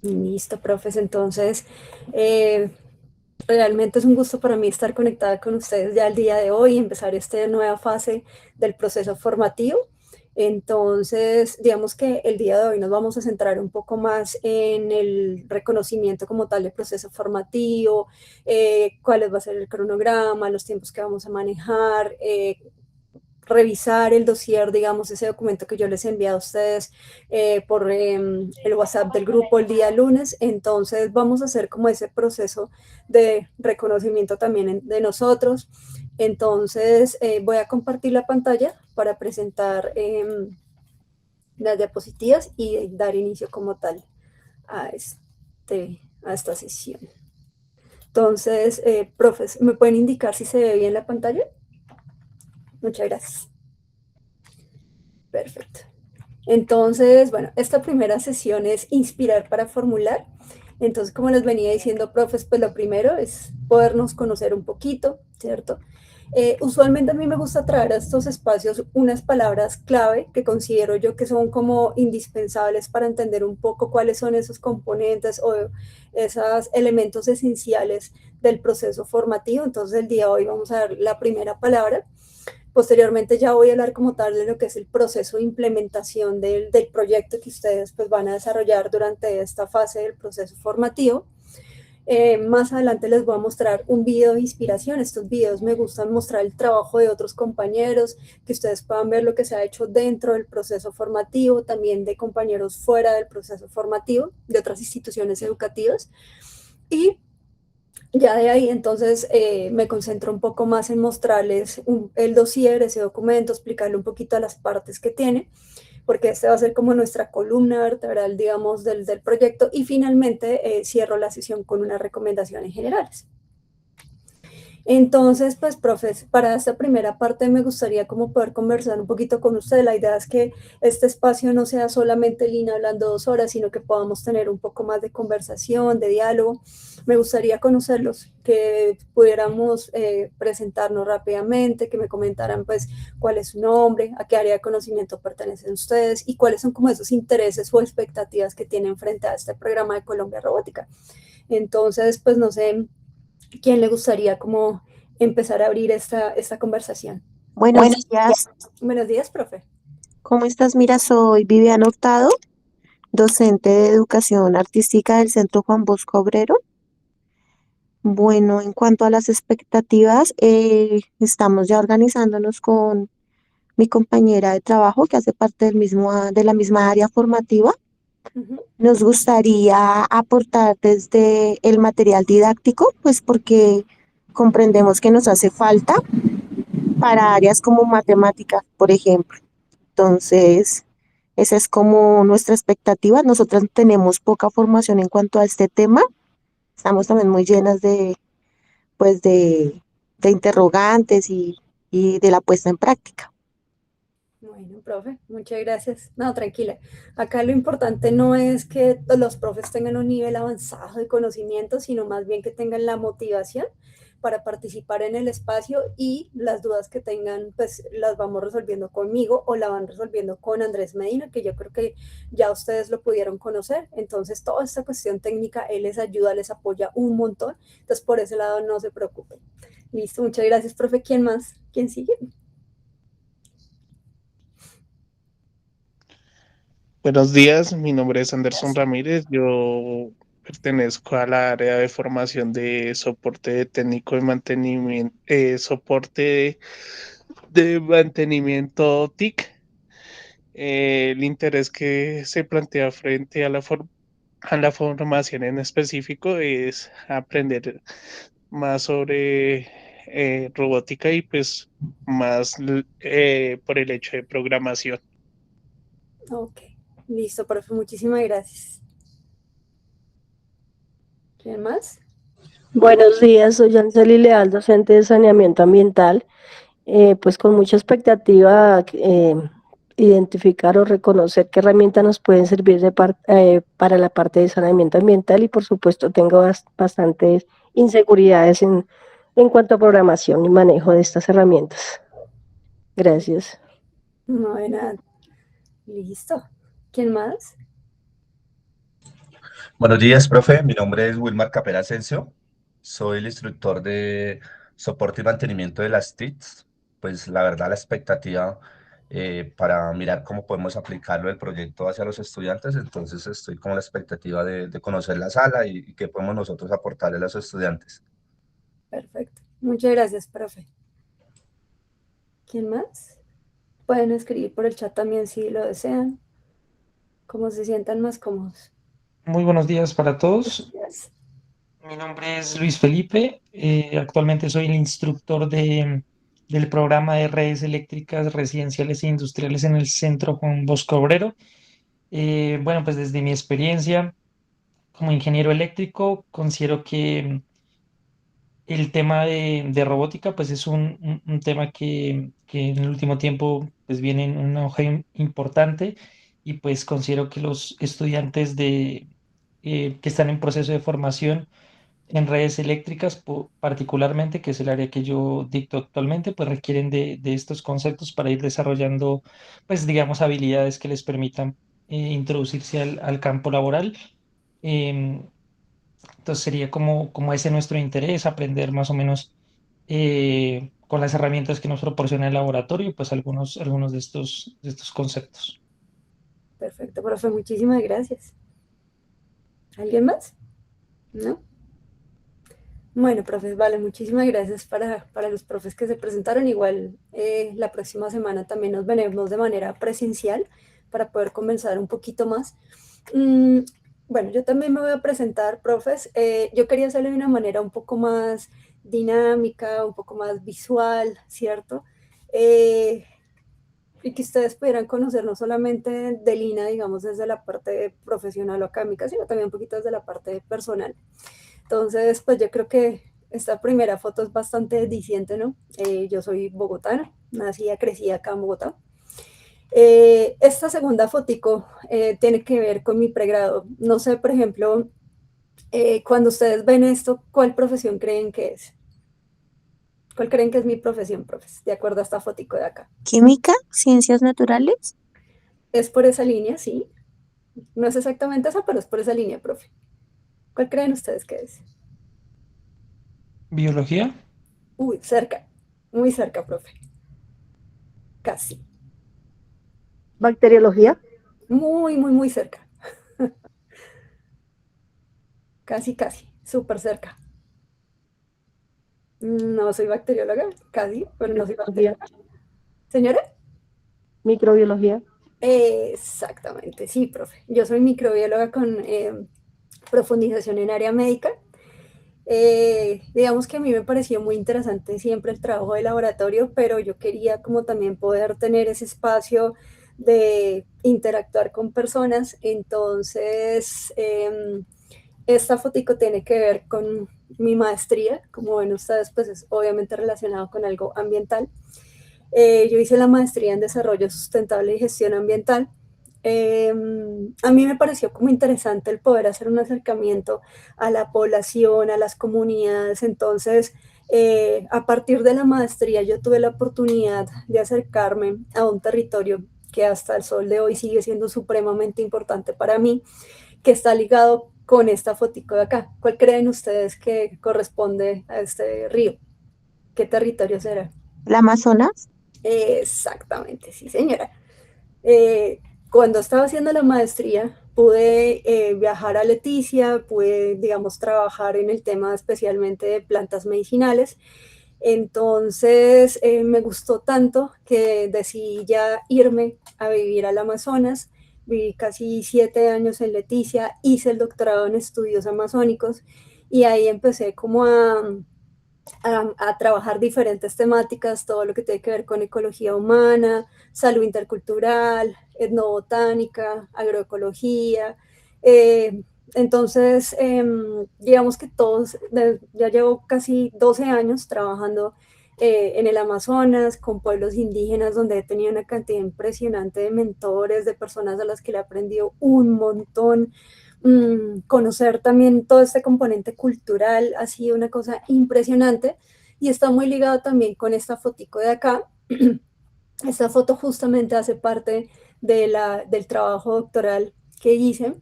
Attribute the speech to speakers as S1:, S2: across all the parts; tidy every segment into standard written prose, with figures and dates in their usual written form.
S1: Listo, profes. Entonces, eh, realmente es un gusto para mí estar conectada con ustedes ya el día de hoy y empezar esta nueva fase del proceso formativo. Entonces, digamos que el día de hoy nos vamos a centrar un poco más en el reconocimiento como tal del proceso formativo, cuál va a ser el cronograma, los tiempos que vamos a manejar, revisar el dossier, digamos, ese documento que yo les he enviado a ustedes por el WhatsApp del grupo el día lunes. Entonces vamos a hacer como ese proceso de reconocimiento también de nosotros. Entonces voy a compartir la pantalla para presentar las diapositivas y dar inicio como tal a, a esta sesión. Entonces, profes, ¿me pueden indicar si se ve bien la pantalla? Muchas gracias. Perfecto. Entonces, bueno, esta primera sesión es inspirar para formular. Entonces, como les venía diciendo, profes, pues lo primero es podernos conocer un poquito, ¿cierto? Usualmente a mí me gusta traer a estos espacios unas palabras clave que considero yo que son como indispensables para entender un poco cuáles son esos componentes o esos elementos esenciales del proceso formativo. Entonces, el día de hoy vamos a ver la primera palabra. Posteriormente ya voy a hablar como tal de lo que es el proceso de implementación del proyecto que ustedes pues van a desarrollar durante esta fase del proceso formativo. Más adelante les voy a mostrar un video de inspiración. Estos videos me gustan mostrar el trabajo de otros compañeros, que ustedes puedan ver lo que se ha hecho dentro del proceso formativo, también de compañeros fuera del proceso formativo, de otras instituciones educativas. Y ya de ahí entonces me concentro un poco más en mostrarles el dossier, ese documento, explicarle un poquito a las partes que tiene, porque este va a ser como nuestra columna vertebral, digamos, del proyecto, y finalmente cierro la sesión con unas recomendaciones generales. Entonces, pues, profes, para esta primera parte me gustaría como poder conversar un poquito con usted. La idea es que este espacio no sea solamente Lina hablando 2 horas, sino que podamos tener un poco más de conversación, de diálogo. Me gustaría conocerlos, que pudiéramos presentarnos rápidamente, que me comentaran pues cuál es su nombre, a qué área de conocimiento pertenecen ustedes y cuáles son como esos intereses o expectativas que tienen frente a este programa de Colombia Robótica. Entonces, pues no sé, ¿quién le gustaría como empezar a abrir esta conversación?
S2: Buenos
S1: Buenos días.
S2: días,
S1: Buenos días, profe.
S2: ¿cómo estás? Mira, soy Viviana Hurtado, docente de educación artística del Centro Juan Bosco Obrero. Bueno, en cuanto a las expectativas, estamos ya organizándonos con mi compañera de trabajo que hace parte de la misma área formativa.
S1: Uh -huh.
S2: Nos gustaría aportar desde el material didáctico, pues porque comprendemos que nos hace falta para áreas como matemáticas, por ejemplo. Entonces, esa es como nuestra expectativa. Nosotras tenemos poca formación en cuanto a este tema. Estamos también muy llenas pues de interrogantes y de la puesta en práctica.
S1: Bueno, profe, muchas gracias. No, tranquila. Acá lo importante no es que los profes tengan un nivel avanzado de conocimiento, sino más bien que tengan la motivación para participar en el espacio y las dudas que tengan, pues las vamos resolviendo conmigo o la van resolviendo con Andrés Medina, que yo creo que ya ustedes lo pudieron conocer. Entonces, toda esta cuestión técnica, él les ayuda, les apoya un montón. Entonces, por ese lado, no se preocupen. Listo, muchas gracias, profe. ¿Quién más? ¿Quién sigue?
S3: Buenos días, mi nombre es Anderson Ramírez, yo pertenezco a la área de formación de soporte de técnico de mantenimiento, soporte de mantenimiento TIC. El interés que se plantea frente a a la formación en específico es aprender más sobre robótica y pues más por el hecho de programación.
S1: Ok, listo, profe, muchísimas gracias. ¿Quién más?
S4: Buenos días, soy Anseli Leal, docente de saneamiento ambiental. Pues con mucha expectativa identificar o reconocer qué herramientas nos pueden servir para la parte de saneamiento ambiental y por supuesto tengo bastantes inseguridades en cuanto a programación y manejo de estas herramientas. Gracias.
S1: No hay nada. Listo. ¿Quién más?
S5: Buenos días, profe. Mi nombre es Wilmar Capela Asensio. Soy el instructor de soporte y mantenimiento de las TICs. Pues la verdad, la expectativa para mirar cómo podemos aplicarlo el proyecto hacia los estudiantes. Entonces estoy con la expectativa de conocer la sala y qué podemos nosotros aportarle a los estudiantes.
S1: Perfecto. Muchas gracias, profe. ¿Quién más? Pueden escribir por el chat también si lo desean, como se sientan más cómodos.
S6: Muy buenos días para todos.
S1: Gracias.
S6: Mi nombre es Luis Felipe. Actualmente soy el instructor del programa de redes eléctricas residenciales e industriales en el Centro Juan Bosco Obrero. Bueno, pues desde mi experiencia como ingeniero eléctrico, considero que el tema de robótica pues es un tema que en el último tiempo pues viene en un auge importante y pues considero que los estudiantes que están en proceso de formación en redes eléctricas, particularmente, que es el área que yo dicto actualmente, pues requieren de estos conceptos para ir desarrollando, pues digamos, habilidades que les permitan introducirse al campo laboral. Em, entonces sería como ese nuestro interés, aprender más o menos con las herramientas que nos proporciona el laboratorio, pues algunos de estos conceptos.
S1: Perfecto, profe, muchísimas gracias. ¿Alguien más? ¿No? Bueno, profes, vale, muchísimas gracias para los profes que se presentaron. Igual la próxima semana también nos veremos de manera presencial para poder conversar un poquito más. Bueno, yo también me voy a presentar, profes. Yo quería hacerlo de una manera un poco más dinámica, un poco más visual, ¿cierto? Y que ustedes pudieran conocer no solamente de Lina, digamos, desde la parte profesional o académica, sino también un poquito desde la parte personal. Entonces, pues yo creo que esta primera foto es bastante diciente, ¿no? Yo soy bogotana, nacida, crecí acá en Bogotá. Esta segunda fotico tiene que ver con mi pregrado. No sé, por ejemplo, cuando ustedes ven esto, ¿cuál profesión creen que es? ¿Cuál creen que es mi profesión, profes? De acuerdo a esta fotico de acá.
S2: Química, ciencias naturales,
S1: Es por esa línea, sí. No es exactamente esa, pero es por esa línea, profe. ¿Cuál creen ustedes que es?
S6: ¿Biología?
S1: Uy, cerca. Muy cerca, profe. Casi.
S4: Bacteriología.
S1: Muy, muy, muy cerca. Casi, casi. Súper cerca. No soy bacterióloga, casi, pero no soy
S4: Microbiología.
S1: bacterióloga. ¿Señora?
S4: Microbiología.
S1: Exactamente, sí, profe. Yo soy microbióloga con profundización en área médica. Digamos que a mí me pareció muy interesante siempre el trabajo de laboratorio, pero yo quería como también poder tener ese espacio de interactuar con personas. Entonces, esta fotico tiene que ver con mi maestría, como ven ustedes, pues es obviamente relacionado con algo ambiental. Yo hice la maestría en desarrollo sustentable y gestión ambiental. A mí me pareció como interesante el poder hacer un acercamiento a la población, a las comunidades. Entonces, a partir de la maestría, yo tuve la oportunidad de acercarme a un territorio que hasta el sol de hoy sigue siendo supremamente importante para mí, que está ligado con esta fotico de acá. ¿Cuál creen ustedes que corresponde a este río? ¿Qué territorio será?
S2: el Amazonas.
S1: Exactamente, sí, señora. Cuando estaba haciendo la maestría, pude viajar a Leticia, pude, digamos, trabajar en el tema especialmente de plantas medicinales. Entonces, me gustó tanto que decidí ya irme a vivir al Amazonas. Viví casi 7 años en Leticia, hice el doctorado en estudios amazónicos y ahí empecé como a trabajar diferentes temáticas, todo lo que tiene que ver con ecología humana, salud intercultural, etnobotánica, agroecología. Entonces, digamos que todos, ya llevo casi 12 años trabajando en el Amazonas, con pueblos indígenas, donde he tenido una cantidad impresionante de mentores, de personas a las que le he aprendido un montón. Conocer también todo este componente cultural ha sido una cosa impresionante y está muy ligado también con esta fotico de acá. Esta foto justamente hace parte del trabajo doctoral que hice.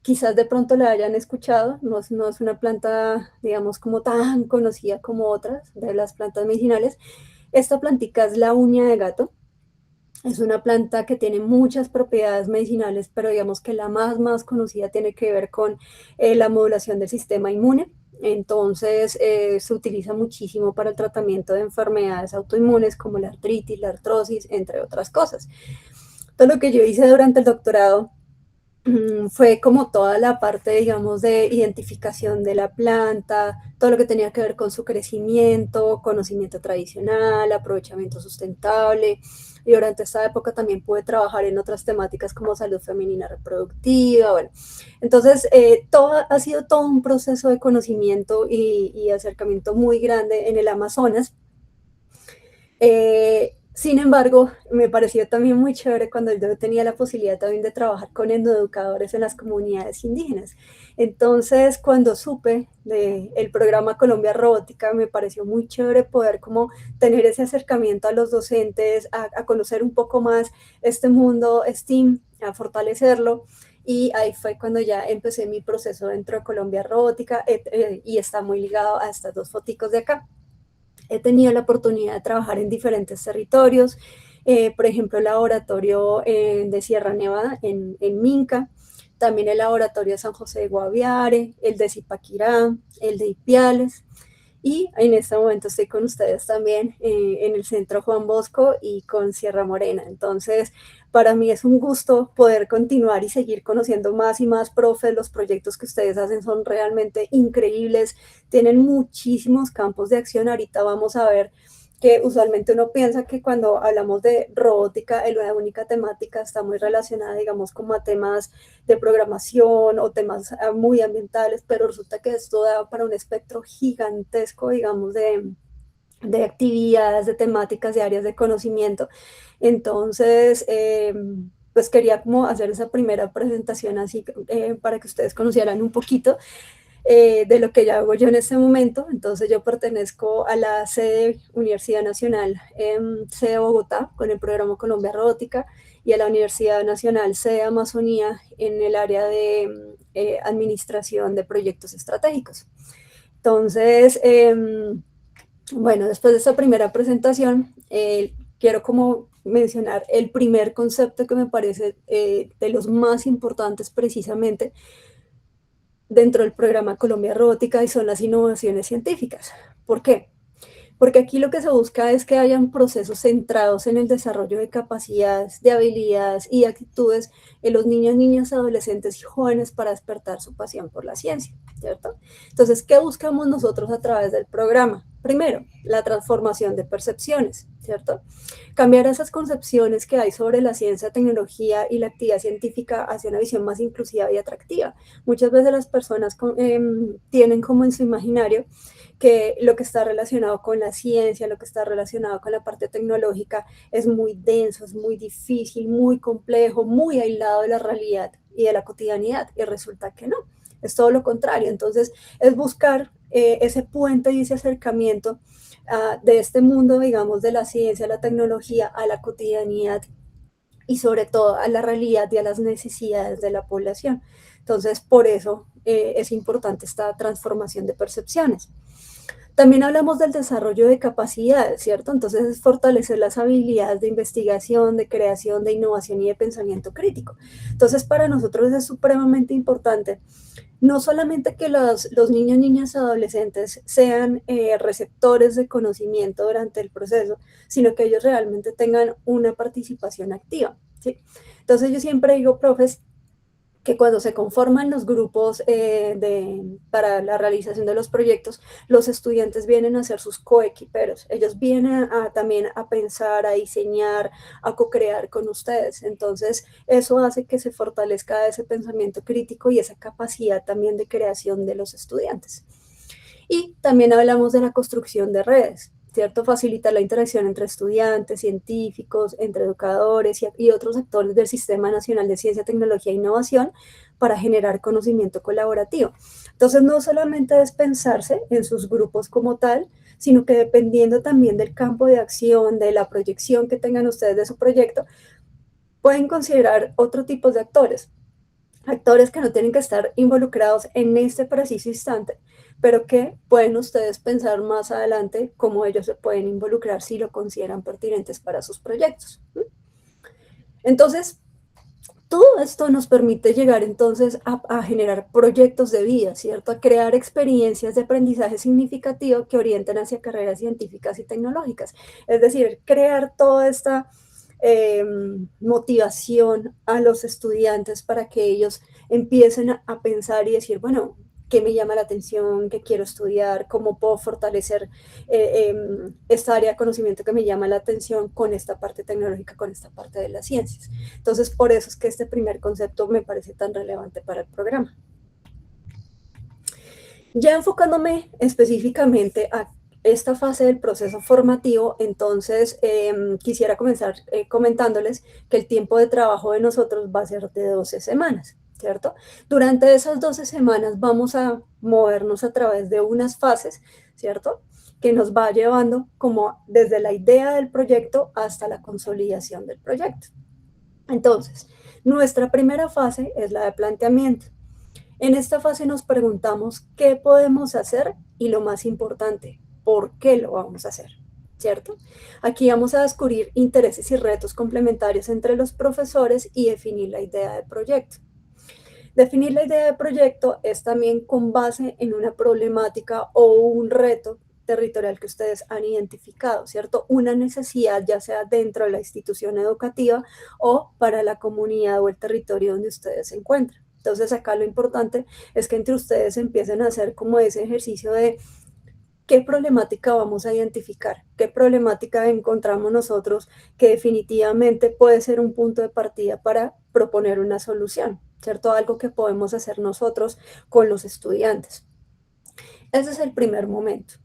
S1: Quizás de pronto la hayan escuchado, no es una planta, digamos, como tan conocida como otras de las plantas medicinales. Esta plantica es la uña de gato. Es una planta que tiene muchas propiedades medicinales, pero digamos que la más conocida tiene que ver con la modulación del sistema inmune. Entonces se utiliza muchísimo para el tratamiento de enfermedades autoinmunes como la artritis, la artrosis, entre otras cosas. Todo lo que yo hice durante el doctorado fue como toda la parte, digamos, de identificación de la planta, todo lo que tenía que ver con su crecimiento, conocimiento tradicional, aprovechamiento sustentable. Y durante esta época también pude trabajar en otras temáticas como salud femenina reproductiva. Bueno, entonces ha sido todo un proceso de conocimiento y acercamiento muy grande en el Amazonas. Sin embargo, me pareció también muy chévere cuando yo tenía la posibilidad también de trabajar con endoeducadores en las comunidades indígenas. Entonces, cuando supe del programa Colombia Robótica, me pareció muy chévere poder como tener ese acercamiento a los docentes, a conocer un poco más este mundo STEAM, a fortalecerlo. Y ahí fue cuando ya empecé mi proceso dentro de Colombia Robótica y está muy ligado a estas dos foticos de acá. He tenido la oportunidad de trabajar en diferentes territorios, por ejemplo, el laboratorio de Sierra Nevada en Minca, también el laboratorio de San José de Guaviare, el de Zipaquirá, el de Ipiales, y en este momento estoy con ustedes también en el Centro Juan Bosco y con Sierra Morena. Entonces, para mí es un gusto poder continuar y seguir conociendo más y más profes. Los proyectos que ustedes hacen son realmente increíbles, tienen muchísimos campos de acción. Ahorita vamos a ver que usualmente uno piensa que cuando hablamos de robótica, la única temática está muy relacionada, digamos, como a temas de programación o temas muy ambientales, pero resulta que esto da para un espectro gigantesco, digamos, de actividades, de temáticas, de áreas de conocimiento. Entonces, pues quería como hacer esa primera presentación así para que ustedes conocieran un poquito de lo que ya hago yo en este momento. Entonces yo pertenezco a la sede Universidad Nacional sede Bogotá con el programa Colombia Robótica y a la Universidad Nacional sede Amazonía en el área de administración de proyectos estratégicos. Entonces, bueno, después de esta primera presentación, quiero como mencionar el primer concepto que me parece de los más importantes precisamente dentro del programa Colombia Robótica y son las innovaciones científicas. ¿Por qué? Porque aquí lo que se busca es que hayan procesos centrados en el desarrollo de capacidades, de habilidades y actitudes en los niños, niñas, adolescentes y jóvenes para despertar su pasión por la ciencia, ¿cierto? Entonces, ¿qué buscamos nosotros a través del programa? Primero, la transformación de percepciones, ¿cierto? Cambiar esas concepciones que hay sobre la ciencia, tecnología y la actividad científica hacia una visión más inclusiva y atractiva. Muchas veces las personas tienen como en su imaginario que lo que está relacionado con la ciencia, lo que está relacionado con la parte tecnológica es muy denso, es muy difícil, muy complejo, muy aislado de la realidad y de la cotidianidad, y resulta que no, es todo lo contrario. Entonces es buscar ese puente y ese acercamiento de este mundo, digamos, de la ciencia, la tecnología, a la cotidianidad y sobre todo a la realidad y a las necesidades de la población. Entonces, por eso es importante esta transformación de percepciones. También hablamos del desarrollo de capacidades, ¿cierto? Entonces es fortalecer las habilidades de investigación, de creación, de innovación y de pensamiento crítico. Entonces para nosotros es supremamente importante no solamente que los niños, niñas, adolescentes sean receptores de conocimiento durante el proceso, sino que ellos realmente tengan una participación activa, ¿sí? Entonces yo siempre digo, profes, que cuando se conforman los grupos para la realización de los proyectos, los estudiantes vienen a ser sus coequiperos. Ellos vienen también a pensar, a diseñar, a co-crear con ustedes. Entonces, eso hace que se fortalezca ese pensamiento crítico y esa capacidad también de creación de los estudiantes. Y también hablamos de la construcción de redes, ¿cierto? Facilitar la interacción entre estudiantes, científicos, entre educadores y otros actores del Sistema Nacional de Ciencia, Tecnología e Innovación para generar conocimiento colaborativo. Entonces, no solamente es pensarse en sus grupos como tal, sino que dependiendo también del campo de acción, de la proyección que tengan ustedes de su proyecto, pueden considerar otro tipo de actores. actores que no tienen que estar involucrados en este preciso instante, pero que pueden ustedes pensar más adelante cómo ellos se pueden involucrar si lo consideran pertinentes para sus proyectos. Entonces, todo esto nos permite llegar entonces a generar proyectos de vida, ¿cierto? A crear experiencias de aprendizaje significativo que orienten hacia carreras científicas y tecnológicas. Es decir, crear toda esta motivación a los estudiantes para que ellos empiecen a pensar y decir, bueno, qué me llama la atención, qué quiero estudiar, cómo puedo fortalecer esta área de conocimiento que me llama la atención con esta parte tecnológica, con esta parte de las ciencias. Entonces, por eso es que este primer concepto me parece tan relevante para el programa. Ya enfocándome específicamente a esta fase del proceso formativo, entonces quisiera comenzar comentándoles que el tiempo de trabajo de nosotros va a ser de 12 semanas. ¿Cierto? Durante esas 12 semanas vamos a movernos a través de unas fases, ¿cierto? Que nos va llevando como desde la idea del proyecto hasta la consolidación del proyecto. Entonces, nuestra primera fase es la de planteamiento. En esta fase nos preguntamos qué podemos hacer y lo más importante, ¿por qué lo vamos a hacer? ¿Cierto? Aquí vamos a descubrir intereses y retos complementarios entre los profesores y definir la idea del proyecto. Definir la idea de proyecto es también con base en una problemática o un reto territorial que ustedes han identificado, ¿cierto? Una necesidad ya sea dentro de la institución educativa o para la comunidad o el territorio donde ustedes se encuentran. Entonces acá lo importante es que entre ustedes empiecen a hacer como ese ejercicio de qué problemática vamos a identificar, qué problemática encontramos nosotros que definitivamente puede ser un punto de partida para proponer una solución, ¿cierto? Algo que podemos hacer nosotros con los estudiantes. Ese es el primer momento.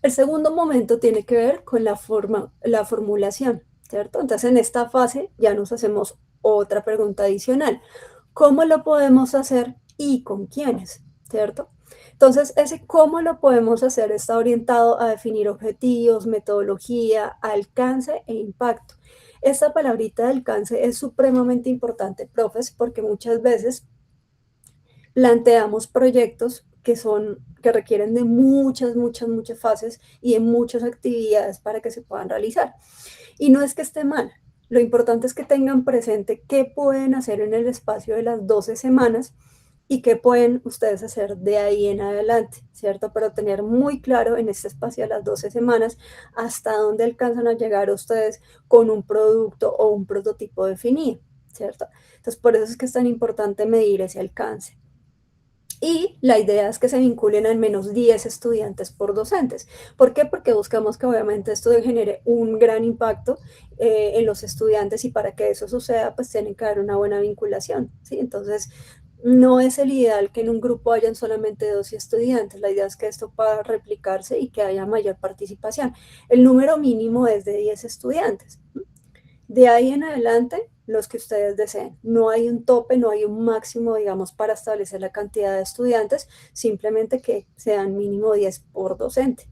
S1: El segundo momento tiene que ver con la formulación, ¿cierto? Entonces en esta fase ya nos hacemos otra pregunta adicional. ¿Cómo lo podemos hacer y con quiénes? ¿Cierto? Entonces, ese cómo lo podemos hacer está orientado a definir objetivos, metodología, alcance e impacto. Esta palabrita de alcance es supremamente importante, profes, porque muchas veces planteamos proyectos que requieren de muchas fases y de muchas actividades para que se puedan realizar. Y no es que esté mal, lo importante es que tengan presente qué pueden hacer en el espacio de las 12 semanas y qué pueden ustedes hacer de ahí en adelante, ¿cierto? Pero tener muy claro en este espacio de las 12 semanas hasta dónde alcanzan a llegar ustedes con un producto o un prototipo definido, ¿cierto? Entonces, por eso es que es tan importante medir ese alcance. Y la idea es que se vinculen al menos 10 estudiantes por docentes. ¿Por qué? Porque buscamos que obviamente esto genere un gran impacto en los estudiantes y para que eso suceda, pues tienen que haber una buena vinculación, ¿sí? Entonces, no es el ideal que en un grupo hayan solamente 12 estudiantes. La idea es que esto pueda replicarse y que haya mayor participación. El número mínimo es de 10 estudiantes. De ahí en adelante, los que ustedes deseen. No hay un tope, no hay un máximo, digamos, para establecer la cantidad de estudiantes, simplemente que sean mínimo 10 por docente.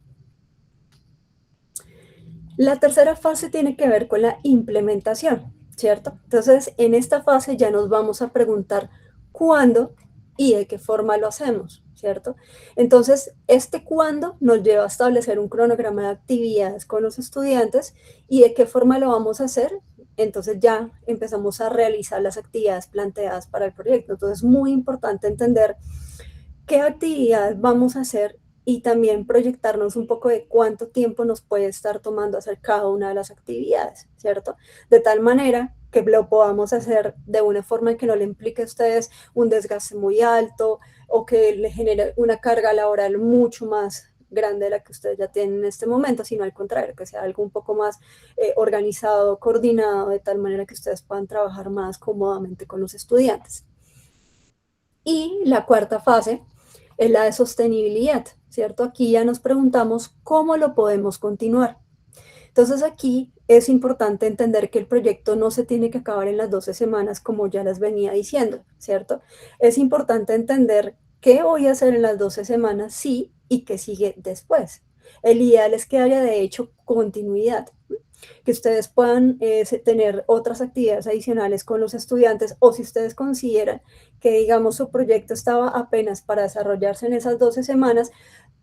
S1: La tercera fase tiene que ver con la implementación, ¿cierto? Entonces, en esta fase ya nos vamos a preguntar cuándo y de qué forma lo hacemos, ¿cierto? Entonces, este cuándo nos lleva a establecer un cronograma de actividades con los estudiantes y de qué forma lo vamos a hacer. Entonces ya empezamos a realizar las actividades planteadas para el proyecto. Entonces, es muy importante entender qué actividades vamos a hacer y también proyectarnos un poco de cuánto tiempo nos puede estar tomando hacer cada una de las actividades, ¿cierto? De tal manera que lo podamos hacer de una forma que no le implique a ustedes un desgaste muy alto o que le genere una carga laboral mucho más grande de la que ustedes ya tienen en este momento, sino al contrario, que sea algo un poco más organizado, coordinado, de tal manera que ustedes puedan trabajar más cómodamente con los estudiantes. Y la cuarta fase es la de sostenibilidad, ¿cierto? Aquí ya nos preguntamos cómo lo podemos continuar. Entonces aquí es importante entender que el proyecto no se tiene que acabar en las 12 semanas como ya les venía diciendo, ¿cierto? Es importante entender qué voy a hacer en las 12 semanas, sí, y qué sigue después. El ideal es que haya de hecho continuidad. que ustedes puedan tener otras actividades adicionales con los estudiantes, o si ustedes consideran que, digamos, su proyecto estaba apenas para desarrollarse en esas 12 semanas,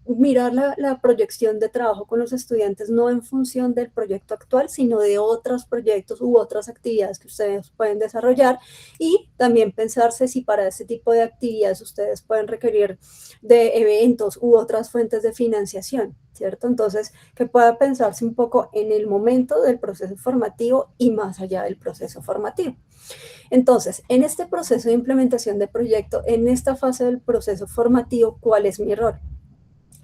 S1: mirar la proyección de trabajo con los estudiantes no en función del proyecto actual, sino de otros proyectos u otras actividades que ustedes pueden desarrollar, y también pensarse si para este tipo de actividades ustedes pueden requerir de eventos u otras fuentes de financiación, ¿cierto? Entonces, que pueda pensarse un poco en el momento del proceso formativo y más allá del proceso formativo. Entonces, en este proceso de implementación de proyecto, en esta fase del proceso formativo, ¿cuál es mi rol?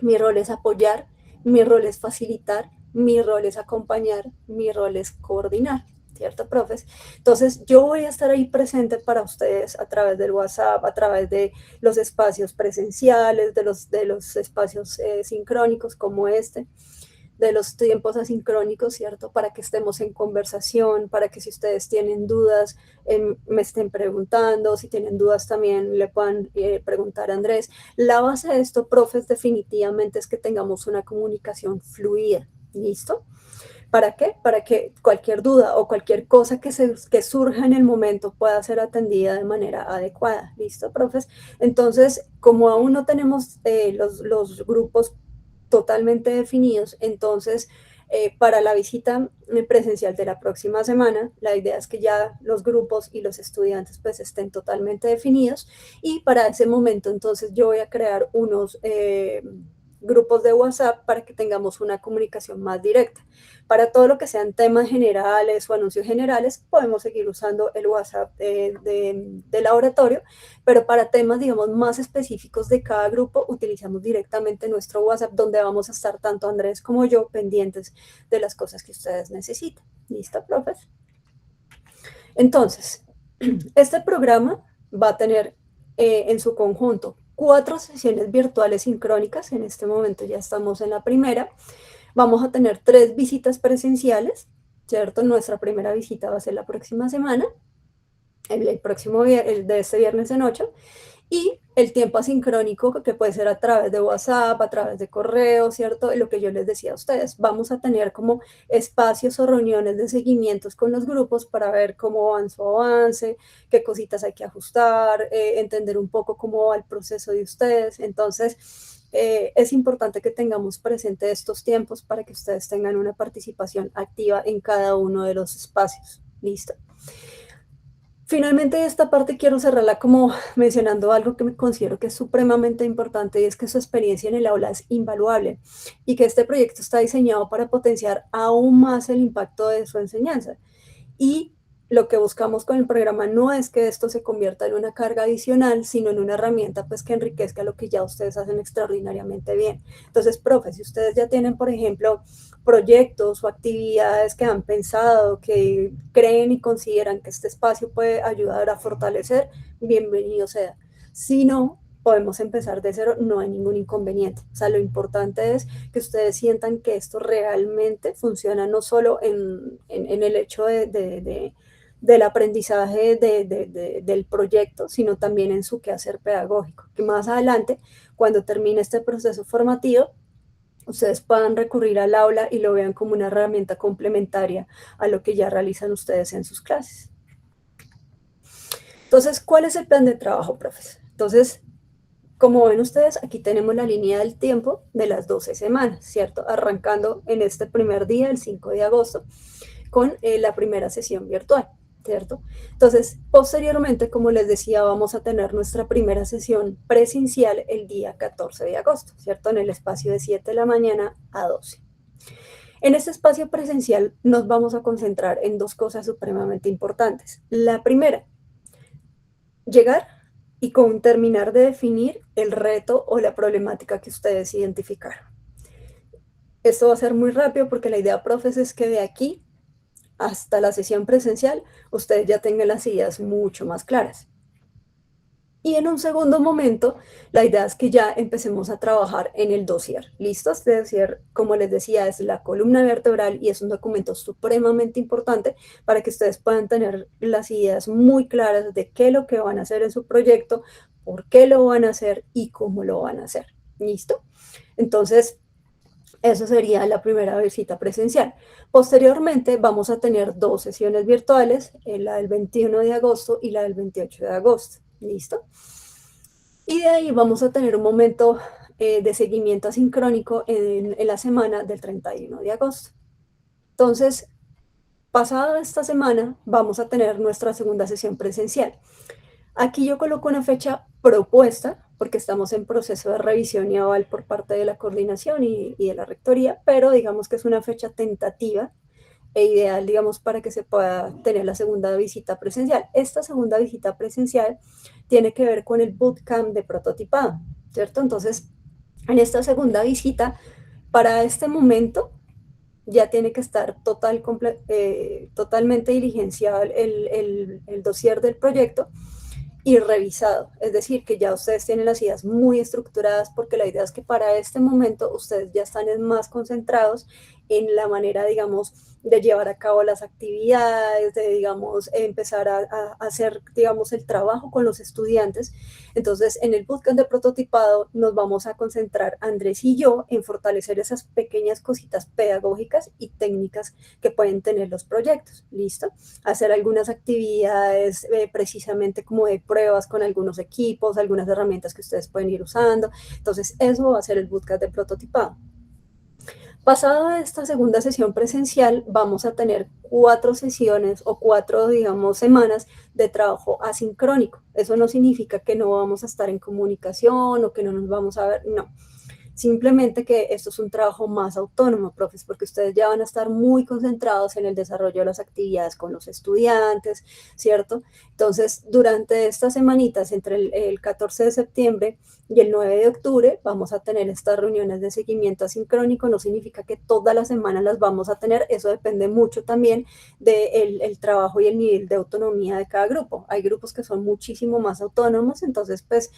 S1: Mi rol es apoyar, mi rol es facilitar, mi rol es acompañar, mi rol es coordinar, ¿cierto, profes? Entonces, yo voy a estar ahí presente para ustedes a través del WhatsApp, a través de los espacios presenciales, de los espacios sincrónicos como este, de los tiempos asincrónicos, ¿cierto? Para que estemos en conversación, para que si ustedes tienen dudas, me estén preguntando, si tienen dudas también le puedan preguntar a Andrés. La base de esto, profes, definitivamente es que tengamos una comunicación fluida, ¿listo? ¿Para qué? Para que cualquier duda o cualquier cosa que surja en el momento pueda ser atendida de manera adecuada, ¿listo, profes? Entonces, como aún no tenemos los grupos totalmente definidos, entonces para la visita presencial de la próxima semana, la idea es que ya los grupos y los estudiantes pues estén totalmente definidos, y para ese momento entonces yo voy a crear unos grupos de WhatsApp para que tengamos una comunicación más directa. Para todo lo que sean temas generales o anuncios generales, podemos seguir usando el WhatsApp de laboratorio, pero para temas, digamos, más específicos de cada grupo, utilizamos directamente nuestro WhatsApp, donde vamos a estar tanto Andrés como yo pendientes de las cosas que ustedes necesitan. ¿Listo, profes? Entonces, este programa va a tener en su conjunto 4 sesiones virtuales sincrónicas. En este momento ya estamos en la primera. Vamos a tener 3 visitas presenciales, ¿cierto? Nuestra primera visita va a ser la próxima semana, el de este viernes en 8, y el tiempo asincrónico, que puede ser a través de WhatsApp, a través de correo, ¿cierto? Lo que yo les decía a ustedes, vamos a tener como espacios o reuniones de seguimientos con los grupos para ver cómo va su avance, qué cositas hay que ajustar, entender un poco cómo va el proceso de ustedes. Entonces, es importante que tengamos presente estos tiempos para que ustedes tengan una participación activa en cada uno de los espacios. ¿Listo? Finalmente, esta parte quiero cerrarla como mencionando algo que me considero que es supremamente importante, y es que su experiencia en el aula es invaluable y que este proyecto está diseñado para potenciar aún más el impacto de su enseñanza. Y lo que buscamos con el programa no es que esto se convierta en una carga adicional, sino en una herramienta pues que enriquezca lo que ya ustedes hacen extraordinariamente bien. Entonces, profe, si ustedes ya tienen, por ejemplo, proyectos o actividades que han pensado, que creen y consideran que este espacio puede ayudar a fortalecer, bienvenido sea. Si no, podemos empezar de cero, no hay ningún inconveniente. O sea, lo importante es que ustedes sientan que esto realmente funciona, no solo en el hecho del aprendizaje del proyecto, sino también en su quehacer pedagógico, que más adelante, cuando termine este proceso formativo, ustedes puedan recurrir al aula y lo vean como una herramienta complementaria a lo que ya realizan ustedes en sus clases. Entonces, ¿cuál es el plan de trabajo, profes? Entonces, como ven ustedes, aquí tenemos la línea del tiempo de las 12 semanas, ¿cierto? Arrancando en este primer día, el 5 de agosto, con la primera sesión virtual, ¿cierto? Entonces, posteriormente, como les decía, vamos a tener nuestra primera sesión presencial el día 14 de agosto, ¿cierto? En el espacio de 7 de la mañana a 12. En este espacio presencial nos vamos a concentrar en 2 cosas supremamente importantes. La primera, llegar y terminar de definir el reto o la problemática que ustedes identificaron. Esto va a ser muy rápido porque la idea, profes, es que de aquí hasta la sesión presencial ustedes ya tengan las ideas mucho más claras. Y en un segundo momento, la idea es que ya empecemos a trabajar en el dossier. ¿Listo? Este dossier, como les decía, es la columna vertebral y es un documento supremamente importante para que ustedes puedan tener las ideas muy claras de qué es lo que van a hacer en su proyecto, por qué lo van a hacer y cómo lo van a hacer. ¿Listo? Entonces, Eso sería la primera visita presencial. Posteriormente vamos a tener 2 sesiones virtuales, la del 21 de agosto y la del 28 de agosto. ¿Listo? Y de ahí vamos a tener un momento de seguimiento asincrónico en la semana del 31 de agosto. Entonces, pasada esta semana, vamos a tener nuestra segunda sesión presencial. Aquí yo coloco una fecha propuesta, porque estamos en proceso de revisión y aval por parte de la coordinación y de la rectoría, pero digamos que es una fecha tentativa e ideal, digamos, para que se pueda tener la segunda visita presencial. Esta segunda visita presencial tiene que ver con el bootcamp de prototipado, ¿cierto? Entonces, en esta segunda visita, para este momento, ya tiene que estar totalmente diligenciado el dossier del proyecto y revisado, es decir, que ya ustedes tienen las ideas muy estructuradas, porque la idea es que para este momento ustedes ya están más concentrados en la manera, digamos, de llevar a cabo las actividades, de, digamos, empezar a hacer, digamos, el trabajo con los estudiantes. Entonces, en el bootcamp de prototipado nos vamos a concentrar, Andrés y yo, en fortalecer esas pequeñas cositas pedagógicas y técnicas que pueden tener los proyectos, ¿listo? Hacer algunas actividades precisamente como de pruebas con algunos equipos, algunas herramientas que ustedes pueden ir usando. Entonces, eso va a ser el bootcamp de prototipado. Pasada esta segunda sesión presencial, vamos a tener 4 sesiones o 4, digamos, semanas de trabajo asincrónico. Eso no significa que no vamos a estar en comunicación o que no nos vamos a ver, no. Simplemente que esto es un trabajo más autónomo, profes, porque ustedes ya van a estar muy concentrados en el desarrollo de las actividades con los estudiantes, ¿cierto? Entonces, durante estas semanitas, entre el 14 de septiembre y el 9 de octubre, vamos a tener estas reuniones de seguimiento asincrónico. No significa que todas las semanas las vamos a tener, eso depende mucho también del trabajo y el nivel de autonomía de cada grupo. Hay grupos que son muchísimo más autónomos, entonces, pues,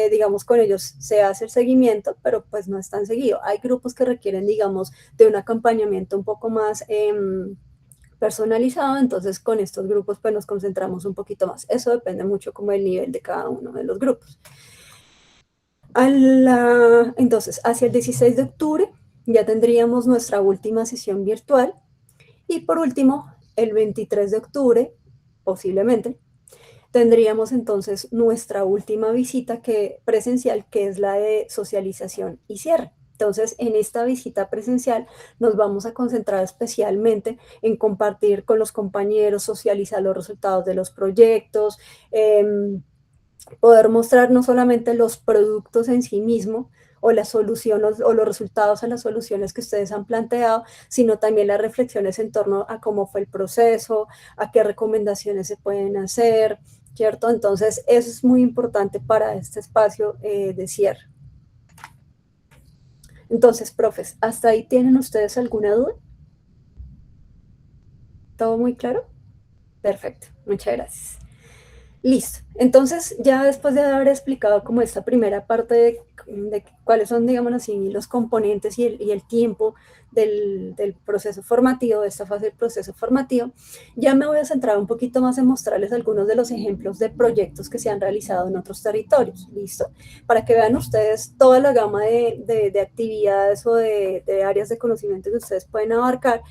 S1: digamos, con ellos se hace el seguimiento, pero pues no es tan seguido. Hay grupos que requieren, digamos, de un acompañamiento un poco más personalizado, entonces con estos grupos pues nos concentramos un poquito más. Eso depende mucho como del nivel de cada uno de los grupos. Entonces, hacia el 16 de octubre ya tendríamos nuestra última sesión virtual, y por último, el 23 de octubre, posiblemente, tendríamos entonces nuestra última visita presencial, que es la de socialización y cierre. Entonces, en esta visita presencial nos vamos a concentrar especialmente en compartir con los compañeros, socializar los resultados de los proyectos, poder mostrar no solamente los productos en sí mismos o las soluciones o los resultados a las soluciones que ustedes han planteado, sino también las reflexiones en torno a cómo fue el proceso, a qué recomendaciones se pueden hacer, ¿cierto? Entonces, eso es muy importante para este espacio de cierre. Entonces, profes, ¿hasta ahí tienen ustedes alguna duda? ¿Todo muy claro? Perfecto, muchas gracias. Listo. Entonces, ya después de haber explicado como esta primera parte de cuáles son, digamos así, los componentes y el tiempo del proceso formativo, de esta fase del proceso formativo, ya me voy a centrar un poquito más en mostrarles algunos de los ejemplos de proyectos que se han realizado en otros territorios, ¿listo? Para que vean ustedes toda la gama de actividades o de áreas de conocimiento que ustedes pueden abarcar,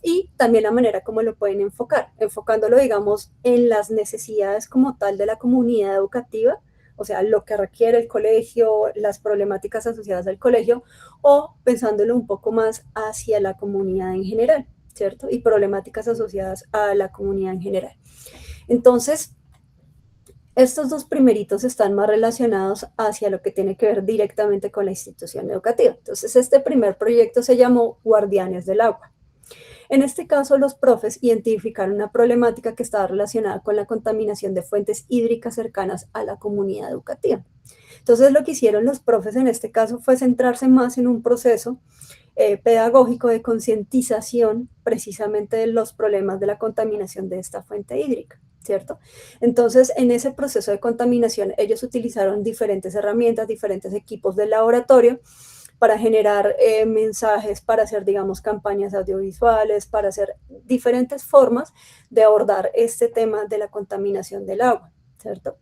S1: y también la manera como lo pueden enfocar, enfocándolo, digamos, en las necesidades como tal de la comunidad educativa, o sea, lo que requiere el colegio, las problemáticas asociadas al colegio, o pensándolo un poco más hacia la comunidad en general, ¿cierto? Y problemáticas asociadas a la comunidad en general. Entonces, estos dos primeritos están más relacionados hacia lo que tiene que ver directamente con la institución educativa. Entonces, este primer proyecto se llamó Guardianes del Agua. En este caso, los profes identificaron una problemática que estaba relacionada con la contaminación de fuentes hídricas cercanas a la comunidad educativa. Entonces, lo que hicieron los profes en este caso fue centrarse más en un proceso pedagógico de concientización precisamente de los problemas de la contaminación de esta fuente hídrica, ¿cierto? Entonces, en ese proceso de contaminación, ellos utilizaron diferentes herramientas, diferentes equipos de laboratorio, para generar mensajes, para hacer, digamos, campañas audiovisuales, para hacer diferentes formas de abordar este tema de la contaminación del agua, ¿cierto?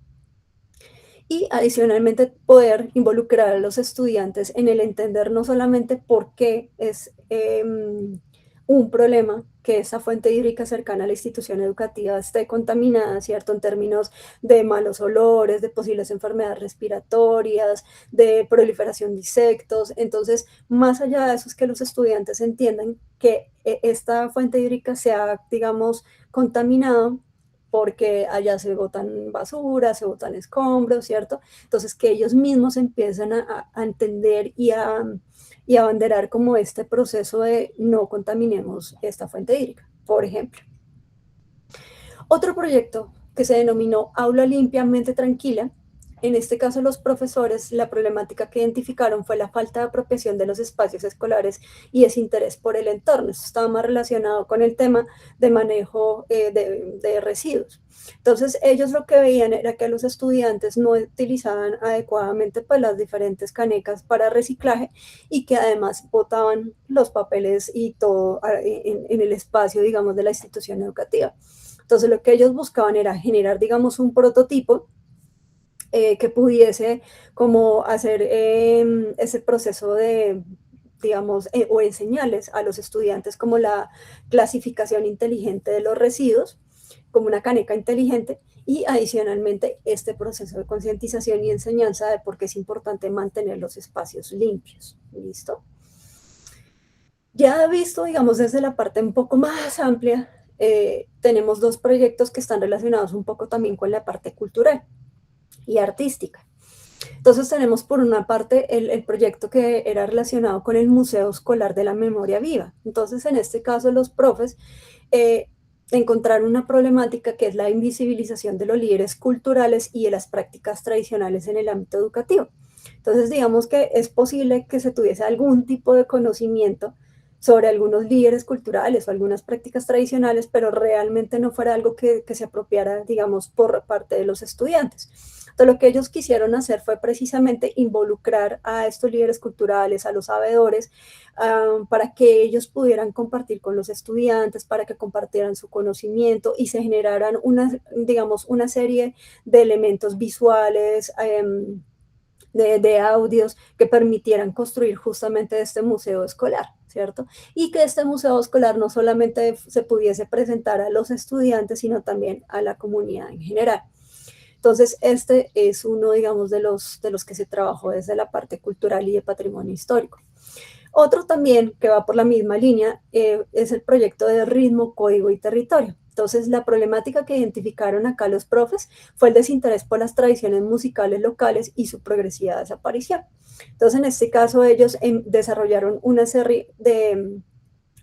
S1: y adicionalmente poder involucrar a los estudiantes en el entender no solamente por qué es un problema que esa fuente hídrica cercana a la institución educativa esté contaminada, ¿cierto? En términos de malos olores, de posibles enfermedades respiratorias, de proliferación de insectos. Entonces, más allá de eso es que los estudiantes entiendan que esta fuente hídrica se ha, digamos, contaminado porque allá se botan basura, se botan escombros, ¿cierto? Entonces, que ellos mismos empiezan a entender y a abanderar como este proceso de no contaminemos esta fuente hídrica, por ejemplo. Otro proyecto que se denominó Aula Limpia, Mente Tranquila. En este caso, los profesores, la problemática que identificaron fue la falta de apropiación de los espacios escolares y desinterés por el entorno. Esto estaba más relacionado con el tema de manejo de residuos. Entonces, ellos lo que veían era que los estudiantes no utilizaban adecuadamente pues, las diferentes canecas para reciclaje y que además botaban los papeles y todo en el espacio, digamos, de la institución educativa. Entonces, lo que ellos buscaban era generar, digamos, un prototipo que pudiese como hacer ese proceso de, digamos, o enseñarles a los estudiantes como la clasificación inteligente de los residuos, como una caneca inteligente, y adicionalmente este proceso de concientización y enseñanza de por qué es importante mantener los espacios limpios. ¿Listo? Ya visto, digamos, desde la parte un poco más amplia, tenemos dos proyectos que están relacionados un poco también con la parte cultural y artística. Entonces tenemos por una parte el proyecto que era relacionado con el Museo Escolar de la Memoria Viva. Entonces en este caso los profes encontraron una problemática que es la invisibilización de los líderes culturales y de las prácticas tradicionales en el ámbito educativo. Entonces digamos que es posible que se tuviese algún tipo de conocimiento sobre algunos líderes culturales o algunas prácticas tradicionales, pero realmente no fuera algo que se apropiara, digamos, por parte de los estudiantes. Entonces, lo que ellos quisieron hacer fue precisamente involucrar a estos líderes culturales, a los sabedores, para que ellos pudieran compartir con los estudiantes, para que compartieran su conocimiento y se generaran digamos, una serie de elementos visuales, de audios que permitieran construir justamente este museo escolar, ¿cierto? Y que este museo escolar no solamente se pudiese presentar a los estudiantes, sino también a la comunidad en general. Entonces, este es uno, digamos, de los que se trabajó desde la parte cultural y de patrimonio histórico. Otro también que va por la misma línea es el proyecto de ritmo, código y territorio. Entonces, la problemática que identificaron acá los profes fue el desinterés por las tradiciones musicales locales y su progresiva desaparición. Entonces, en este caso, ellos desarrollaron una serie de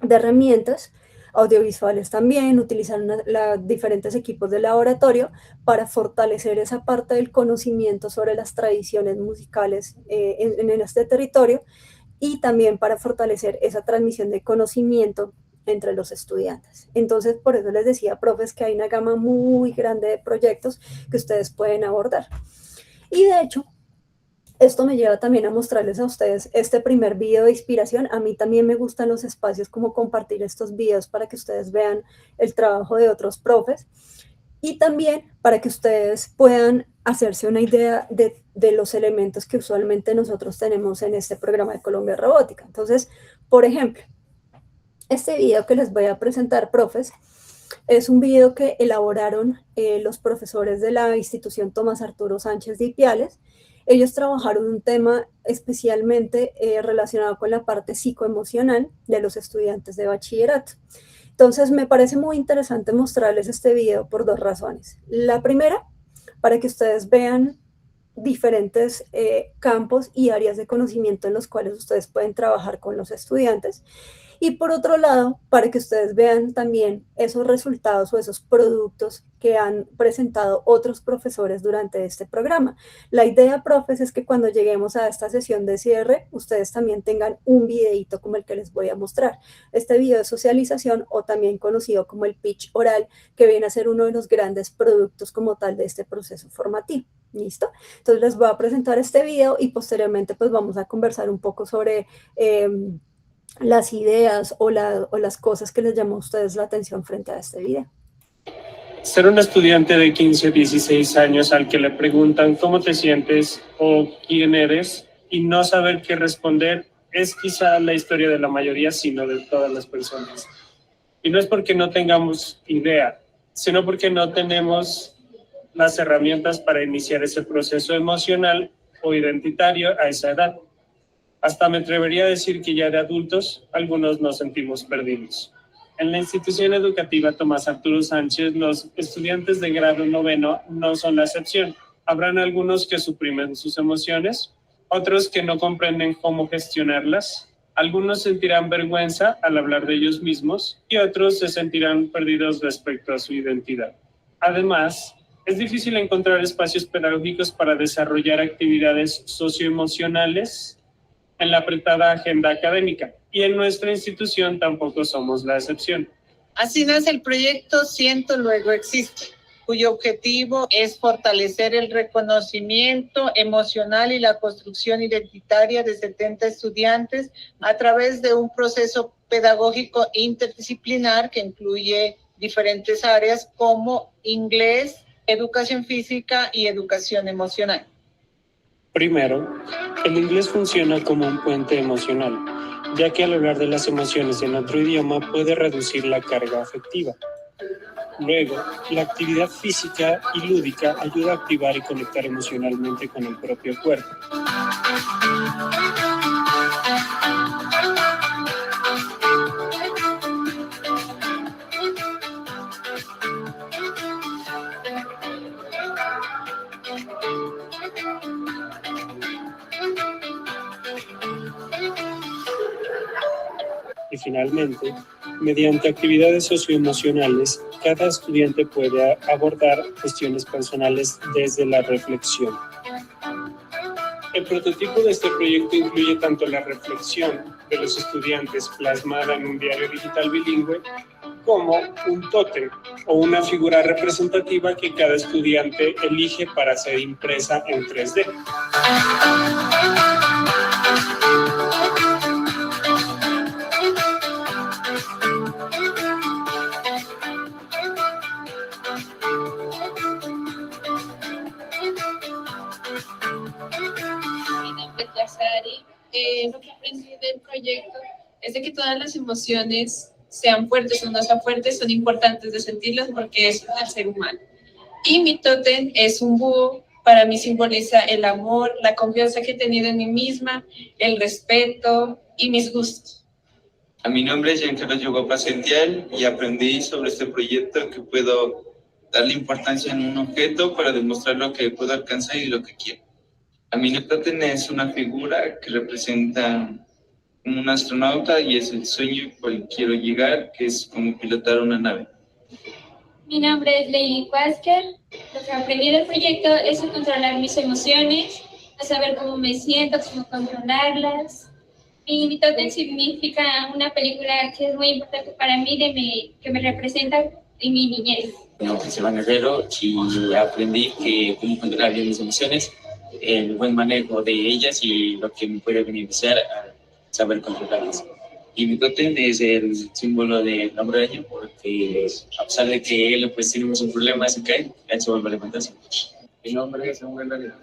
S1: herramientas audiovisuales también, utilizaron diferentes equipos de laboratorio para fortalecer esa parte del conocimiento sobre las tradiciones musicales en este territorio y también para fortalecer esa transmisión de conocimiento entre los estudiantes. Entonces, por eso les decía, profes, que hay una gama muy grande de proyectos que ustedes pueden abordar. Y de hecho, esto me lleva también a mostrarles a ustedes este primer video de inspiración. A mí también me gustan los espacios como compartir estos videos para que ustedes vean el trabajo de otros profes y también para que ustedes puedan hacerse una idea de los elementos que usualmente nosotros tenemos en este programa de Colombia Robótica. Entonces, por ejemplo, este video que les voy a presentar, profes, es un video que elaboraron los profesores de la institución Tomás Arturo Sánchez de Ipiales. Ellos trabajaron un tema especialmente relacionado con la parte psicoemocional de los estudiantes de bachillerato. Entonces, me parece muy interesante mostrarles este video por dos razones. La primera, para que ustedes vean diferentes campos y áreas de conocimiento en los cuales ustedes pueden trabajar con los estudiantes. Y por otro lado, para que ustedes vean también esos resultados o esos productos que han presentado otros profesores durante este programa. La idea, profes, es que cuando lleguemos a esta sesión de cierre, ustedes también tengan un videito como el que les voy a mostrar. Este video de socialización, o también conocido como el pitch oral, que viene a ser uno de los grandes productos como tal de este proceso formativo. ¿Listo? Entonces les voy a presentar este video y posteriormente pues vamos a conversar un poco sobre las ideas o las cosas que les llamó a ustedes la atención frente a este video.
S7: Ser un estudiante de 15 o 16 años al que le preguntan cómo te sientes o quién eres y no saber qué responder es quizá la historia de la mayoría, sino de todas las personas. Y no es porque no tengamos idea, sino porque no tenemos las herramientas para iniciar ese proceso emocional o identitario a esa edad. Hasta me atrevería a decir que ya de adultos, algunos nos sentimos perdidos. En la institución educativa Tomás Arturo Sánchez, los estudiantes de grado noveno no son la excepción. Habrán algunos que suprimen sus emociones, otros que no comprenden cómo gestionarlas. Algunos sentirán vergüenza al hablar de ellos mismos y otros se sentirán perdidos respecto a su identidad. Además, es difícil encontrar espacios pedagógicos para desarrollar actividades socioemocionales en la apretada agenda académica, y en nuestra institución tampoco somos la excepción.
S8: Así nace el proyecto Siento Luego Existe, cuyo objetivo es fortalecer el reconocimiento emocional y la construcción identitaria de 70 estudiantes a través de un proceso pedagógico interdisciplinar que incluye diferentes áreas como inglés, educación física y educación emocional.
S7: Primero, el inglés funciona como un puente emocional, ya que al hablar de las emociones en otro idioma puede reducir la carga afectiva. Luego, la actividad física y lúdica ayuda a activar y conectar emocionalmente con el propio cuerpo. Y finalmente, mediante actividades socioemocionales, cada estudiante puede abordar cuestiones personales desde la reflexión. El prototipo de este proyecto incluye tanto la reflexión de los estudiantes plasmada en un diario digital bilingüe, como un tótem o una figura representativa que cada estudiante elige para ser impresa en 3D.
S9: Lo que aprendí del proyecto es de que todas las emociones, sean fuertes o no sean fuertes, son importantes de sentirlas porque es el ser humano. Y mi tótem es un búho. Para mí simboliza el amor, la confianza que he tenido en mí misma, el respeto y mis gustos.
S10: Mi nombre es Giancarlo Yogo Placential y aprendí sobre este proyecto que puedo darle importancia en un objeto para demostrar lo que puedo alcanzar y lo que quiero. Mi tótem es una figura que representa como un astronauta y es el sueño al cual quiero llegar, que es como pilotar una nave.
S11: Mi nombre es Lady Quasker. Lo que aprendí del proyecto es a controlar mis emociones, a saber cómo me siento, cómo controlarlas. Y mi tótem significa una película que es muy importante para mí, que me representa en mi niñez.
S12: No, soy Iván Herrero y aprendí que cómo controlar bien mis emociones, el buen manejo de ellas y lo que me puede beneficiar a saber controlarlas. Y mi tótem es el símbolo del hombre araña, porque a pesar de que él pues tenemos un problema, se cae, él se vuelve a levantarse. Mi nombre es Samuel Arias.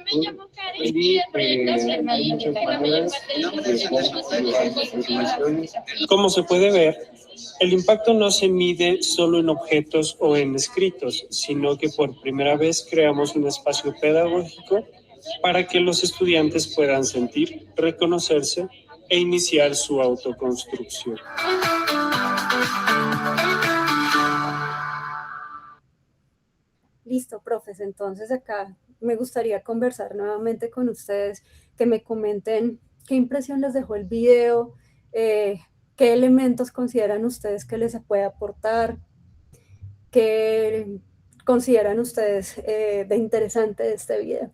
S11: Me llamo Karen y el proyecto se llama la mayor parte.
S7: Como se puede ver, el impacto no se mide solo en objetos o en escritos, sino que por primera vez creamos un espacio pedagógico para que los estudiantes puedan sentir, reconocerse e iniciar su autoconstrucción.
S1: Listo, profes. Entonces acá me gustaría conversar nuevamente con ustedes, que me comenten qué impresión les dejó el video, qué elementos consideran ustedes que les puede aportar, qué consideran ustedes de interesante de este video.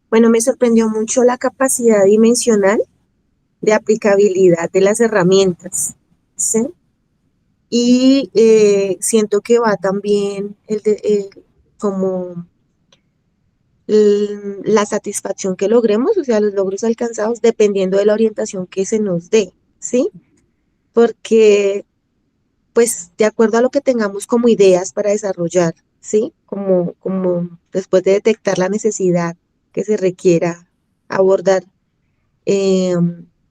S2: Bueno, me sorprendió mucho la capacidad dimensional de aplicabilidad de las herramientas, ¿sí? Y siento que va también como la satisfacción que logremos, o sea, los logros alcanzados, dependiendo de la orientación que se nos dé, ¿sí? Porque pues de acuerdo a lo que tengamos como ideas para desarrollar, ¿sí? Como después de detectar la necesidad que se requiera abordar, eh,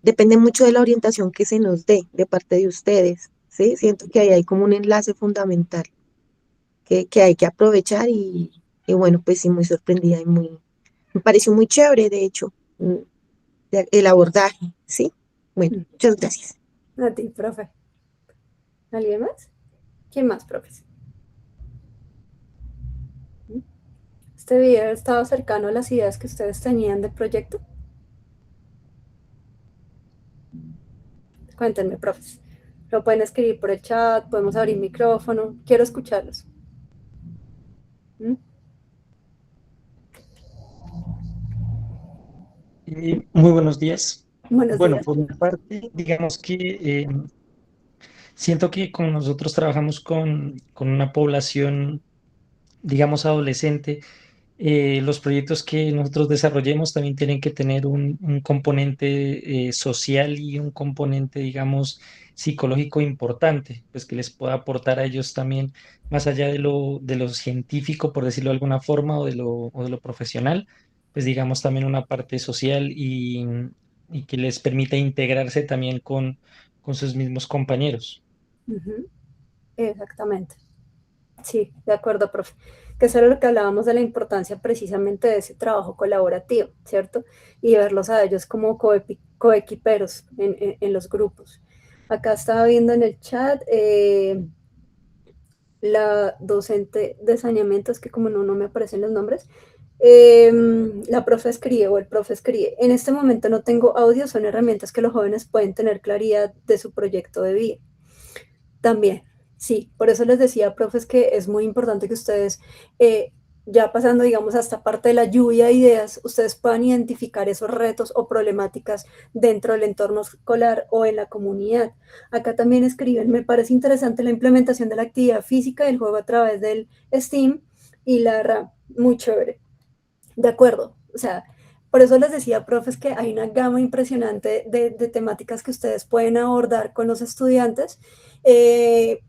S2: depende mucho de la orientación que se nos dé de parte de ustedes, ¿sí? Siento que ahí hay como un enlace fundamental que hay que aprovechar y bueno, pues sí, muy sorprendida y me pareció muy chévere, de hecho, el abordaje, ¿sí? Bueno, muchas gracias.
S1: A ti, profe. ¿Alguien más? ¿Quién más, profes? ¿Este video estaba cercano a las ideas que ustedes tenían de proyecto? Cuéntenme, profes. Lo pueden escribir por el chat, podemos abrir micrófono. Quiero escucharlos. ¿Mm?
S6: Muy buenos días.
S1: Buenos
S6: Bueno,
S1: días.
S6: por mi parte, digamos que siento que como nosotros trabajamos con una población, digamos, adolescente, los proyectos que nosotros desarrollemos también tienen que tener un componente social y un componente, digamos, psicológico importante, pues que les pueda aportar a ellos también, más allá de lo científico, por decirlo de alguna forma, o de lo profesional, pues digamos también una parte social y que les permita integrarse también con sus mismos compañeros.
S1: Ujú. Exactamente. Sí, de acuerdo, profe. Que eso era lo que hablábamos de la importancia precisamente de ese trabajo colaborativo, ¿cierto? Y verlos a ellos como coequiperos en los grupos. Acá estaba viendo en el chat la docente de saneamiento, es que como no me aparecen los nombres, la profe escribe o el profe escribe, en este momento no tengo audio, son herramientas que los jóvenes pueden tener claridad de su proyecto de vida. También, sí, por eso les decía, profes, que es muy importante que ustedes, ya pasando, digamos, a esta parte de la lluvia de ideas, ustedes puedan identificar esos retos o problemáticas dentro del entorno escolar o en la comunidad. Acá también escriben, me parece interesante la implementación de la actividad física y el juego a través del STEAM y la RAM, muy chévere. De acuerdo, o sea, por eso les decía, profes, que hay una gama impresionante de temáticas que ustedes pueden abordar con los estudiantes,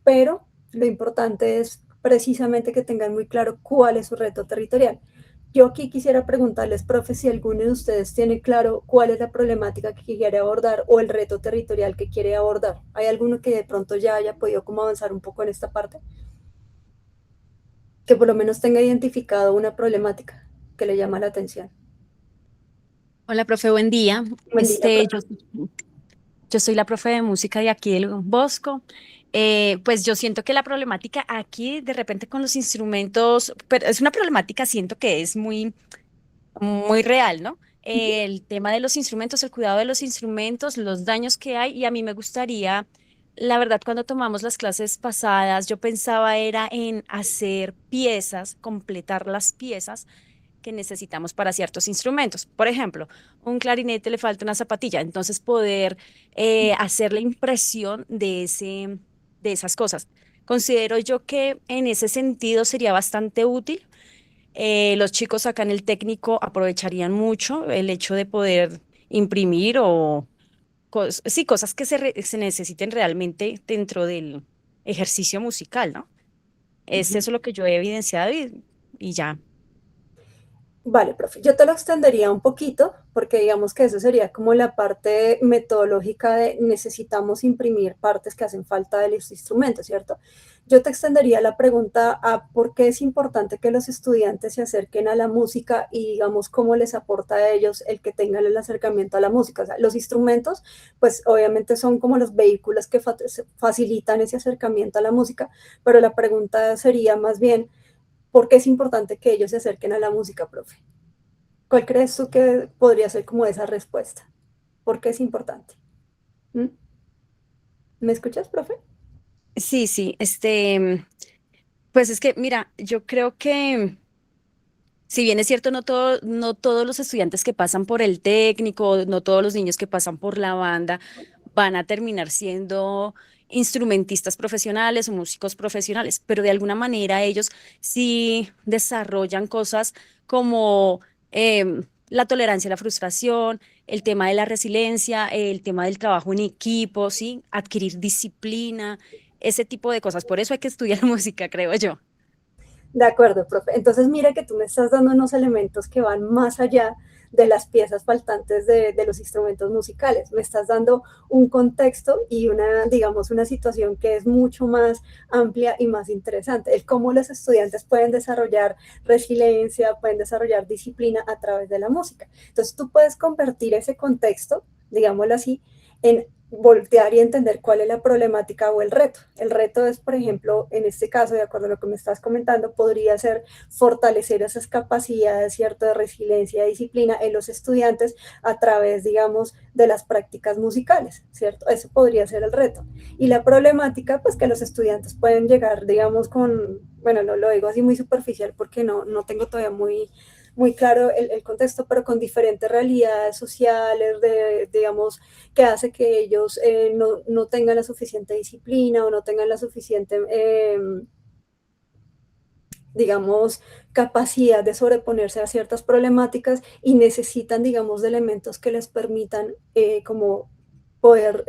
S1: pero lo importante es precisamente que tengan muy claro cuál es su reto territorial. Yo aquí quisiera preguntarles, profes, si alguno de ustedes tiene claro cuál es la problemática que quiere abordar o el reto territorial que quiere abordar. ¿Hay alguno que de pronto ya haya podido como avanzar un poco en esta parte? Que por lo menos tenga identificado una problemática que le llama la atención.
S13: Hola, profe, buen día.
S1: Buen día, profe.
S13: Yo soy la profe de música de aquí del Bosco. Pues yo siento que la problemática aquí, de repente con los instrumentos, pero es una problemática, siento que es muy real, ¿no? El tema de los instrumentos, el cuidado de los instrumentos, los daños que hay, y a mí me gustaría, la verdad, cuando tomamos las clases pasadas, yo pensaba era en hacer piezas, completar las piezas que necesitamos para ciertos instrumentos. Por ejemplo, un clarinete le falta una zapatilla, entonces poder hacer la impresión de esas cosas. Considero yo que en ese sentido sería bastante útil. Los chicos acá en el técnico aprovecharían mucho el hecho de poder imprimir o sí, cosas que se necesiten realmente dentro del ejercicio musical, ¿no? Es eso lo que yo he evidenciado y ya.
S1: Vale, profe, yo te lo extendería un poquito porque digamos que eso sería como la parte metodológica de necesitamos imprimir partes que hacen falta de los instrumentos, ¿cierto? Yo te extendería la pregunta a por qué es importante que los estudiantes se acerquen a la música y digamos cómo les aporta a ellos el que tengan el acercamiento a la música. O sea, los instrumentos, pues obviamente son como los vehículos que facilitan ese acercamiento a la música, pero la pregunta sería más bien, ¿por qué es importante que ellos se acerquen a la música, profe? ¿Cuál crees tú que podría ser como esa respuesta? ¿Por qué es importante? ¿Mm? ¿Me escuchas, profe?
S13: Sí, sí, pues es que, mira, yo creo que si bien es cierto, no todos los estudiantes que pasan por el técnico, no todos los niños que pasan por la banda van a terminar siendo instrumentistas profesionales o músicos profesionales, pero de alguna manera ellos sí desarrollan cosas como la tolerancia a la frustración, el tema de la resiliencia, el tema del trabajo en equipo, ¿sí? Adquirir disciplina, ese tipo de cosas. Por eso hay que estudiar música, creo yo.
S1: De acuerdo, profe. Entonces mira que tú me estás dando unos elementos que van más allá de las piezas faltantes de los instrumentos musicales. Me estás dando un contexto y una, digamos, una situación que es mucho más amplia y más interesante. El cómo los estudiantes pueden desarrollar resiliencia, pueden desarrollar disciplina a través de la música. Entonces tú puedes convertir ese contexto, digámoslo así, en voltear y entender cuál es la problemática o el reto. El reto es, por ejemplo, en este caso, de acuerdo a lo que me estás comentando, podría ser fortalecer esas capacidades, ¿cierto?, de resiliencia y disciplina en los estudiantes a través, digamos, de las prácticas musicales, ¿cierto? Eso podría ser el reto. Y la problemática, pues que los estudiantes pueden llegar, digamos, con, bueno, no lo digo así muy superficial porque no tengo todavía muy claro el contexto, pero con diferentes realidades sociales, digamos, que hace que ellos no tengan la suficiente disciplina o no tengan la suficiente, digamos, capacidad de sobreponerse a ciertas problemáticas y necesitan, digamos, de elementos que les permitan como poder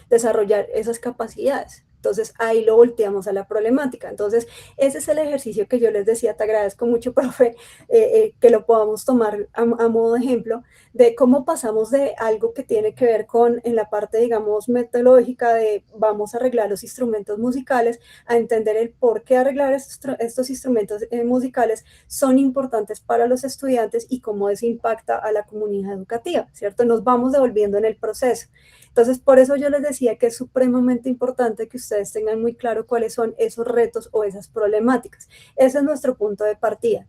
S1: desarrollar esas capacidades. Entonces, ahí lo volteamos a la problemática. Entonces, ese es el ejercicio que yo les decía, te agradezco mucho, profe, que lo podamos tomar a modo de ejemplo, de cómo pasamos de algo que tiene que ver con, en la parte, digamos, metodológica de vamos a arreglar los instrumentos musicales, a entender el por qué arreglar estos instrumentos musicales son importantes para los estudiantes y cómo eso impacta a la comunidad educativa, ¿cierto? Nos vamos devolviendo en el proceso. Entonces, por eso yo les decía que es supremamente importante que ustedes tengan muy claro cuáles son esos retos o esas problemáticas. Ese es nuestro punto de partida.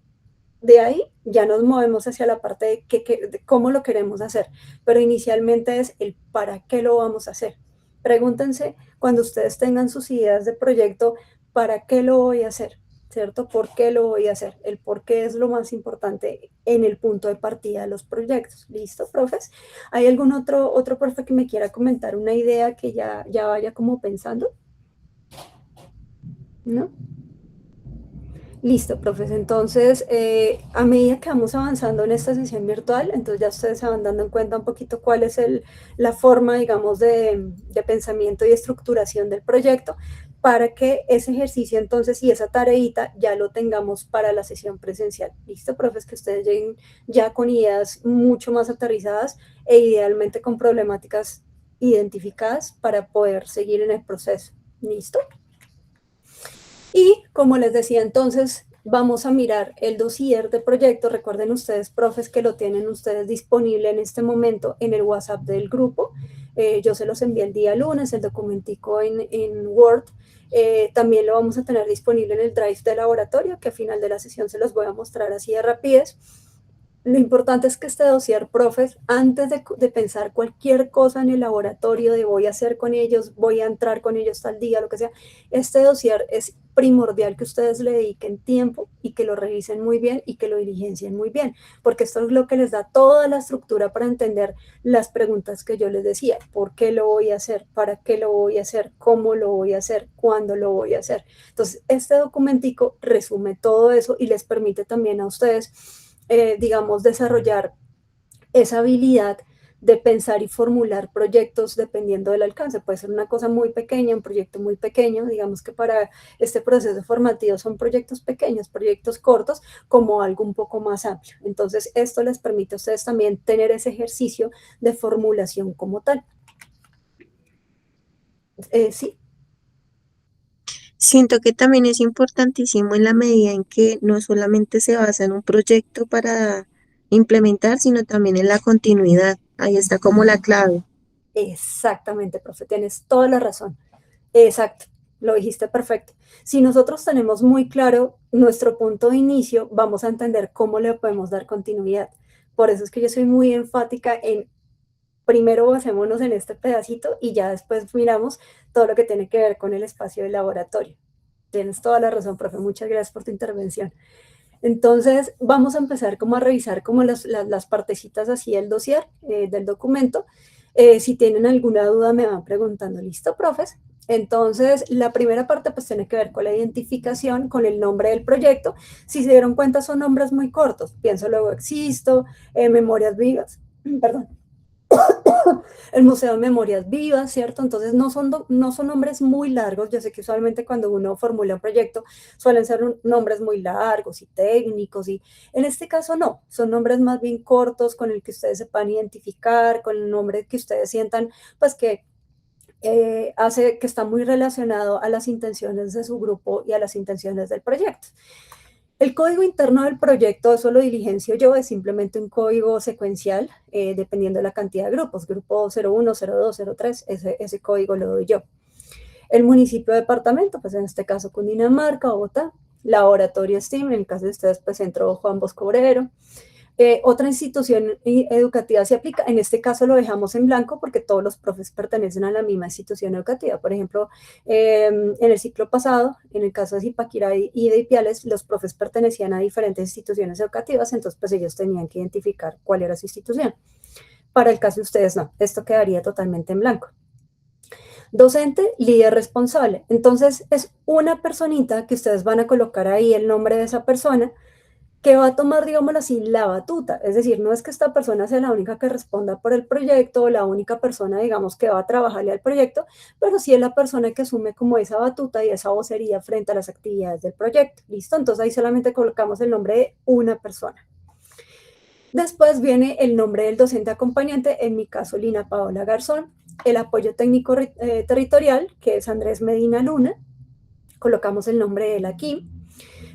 S1: De ahí ya nos movemos hacia la parte de cómo lo queremos hacer, pero inicialmente es el para qué lo vamos a hacer. Pregúntense cuando ustedes tengan sus ideas de proyecto, ¿para qué lo voy a hacer? ¿Cierto? ¿Por qué lo voy a hacer? El por qué es lo más importante en el punto de partida de los proyectos. ¿Listo, profes? ¿Hay algún otro profe que me quiera comentar una idea que ya vaya como pensando? ¿No? Listo, profes. Entonces, a medida que vamos avanzando en esta sesión virtual, entonces ya ustedes se van dando en cuenta un poquito cuál es la forma, digamos, de pensamiento y estructuración del proyecto, para que ese ejercicio entonces y esa tareita ya lo tengamos para la sesión presencial. ¿Listo, profes? Que ustedes lleguen ya con ideas mucho más aterrizadas e idealmente con problemáticas identificadas para poder seguir en el proceso. ¿Listo? Y como les decía entonces, vamos a mirar el dossier de proyecto. Recuerden ustedes, profes, que lo tienen ustedes disponible en este momento en el WhatsApp del grupo. Yo se los envié el día lunes, el documentico en Word. También lo vamos a tener disponible en el Drive de laboratorio, que al final de la sesión se los voy a mostrar así de rapidez. Lo importante es que este dossier, profes, antes de pensar cualquier cosa en el laboratorio, de voy a hacer con ellos, voy a entrar con ellos tal día, lo que sea, este dossier es primordial que ustedes le dediquen tiempo y que lo revisen muy bien y que lo diligencien muy bien, porque esto es lo que les da toda la estructura para entender las preguntas que yo les decía. ¿Por qué lo voy a hacer? ¿Para qué lo voy a hacer? ¿Cómo lo voy a hacer? ¿Cuándo lo voy a hacer? Entonces, este documentico resume todo eso y les permite también a ustedes digamos, desarrollar esa habilidad de pensar y formular proyectos dependiendo del alcance. Puede ser una cosa muy pequeña, un proyecto muy pequeño, digamos que para este proceso formativo son proyectos pequeños, proyectos cortos, como algo un poco más amplio. Entonces, esto les permite a ustedes también tener ese ejercicio de formulación como tal. Sí.
S2: Siento que también es importantísimo en la medida en que no solamente se basa en un proyecto para implementar, sino también en la continuidad. Ahí está como la clave.
S1: Exactamente, profe, tienes toda la razón. Exacto, lo dijiste perfecto. Si nosotros tenemos muy claro nuestro punto de inicio, vamos a entender cómo le podemos dar continuidad. Por eso es que yo soy muy enfática en primero basémonos en este pedacito y ya después miramos todo lo que tiene que ver con el espacio del laboratorio. Tienes toda la razón, profe, muchas gracias por tu intervención. Entonces, vamos a empezar como a revisar como las partecitas así del dossier, del documento. Si tienen alguna duda me van preguntando. ¿Listo, profes? Entonces, la primera parte pues tiene que ver con la identificación, con el nombre del proyecto. Si se dieron cuenta, son nombres muy cortos. Pienso, luego existo, memorias vivas, perdón. el Museo de Memorias Vivas, ¿cierto? Entonces no son nombres muy largos. Yo sé que usualmente cuando uno formula un proyecto suelen ser nombres muy largos y técnicos, y en este caso no, son nombres más bien cortos con el que ustedes se puedan identificar, con el nombre que ustedes sientan, pues que hace que está muy relacionado a las intenciones de su grupo y a las intenciones del proyecto. El código interno del proyecto, eso lo diligencio yo, es simplemente un código secuencial, dependiendo de la cantidad de grupos, grupo 01, 02, 03, ese código lo doy yo. El municipio o departamento, pues en este caso Cundinamarca, Bogotá. Laboratorio STEAM, en el caso de ustedes, pues Centro Juan Bosco Obrero. Otra institución educativa se aplica, en este caso lo dejamos en blanco porque todos los profes pertenecen a la misma institución educativa. Por ejemplo, en el ciclo pasado, en el caso de Zipaquirá y de Ipiales, los profes pertenecían a diferentes instituciones educativas, entonces pues ellos tenían que identificar cuál era su institución. Para el caso de ustedes no, esto quedaría totalmente en blanco. Docente, líder responsable. Entonces es una personita que ustedes van a colocar ahí el nombre de esa persona, que va a tomar, digámoslo así, la batuta. Es decir, no es que esta persona sea la única que responda por el proyecto o la única persona, digamos, que va a trabajarle al proyecto, pero sí es la persona que asume como esa batuta y esa vocería frente a las actividades del proyecto. ¿Listo? Entonces ahí solamente colocamos el nombre de una persona. Después viene el nombre del docente acompañante, en mi caso Lina Paola Garzón. El apoyo técnico territorial, que es Andrés Medina Luna. Colocamos el nombre de él aquí.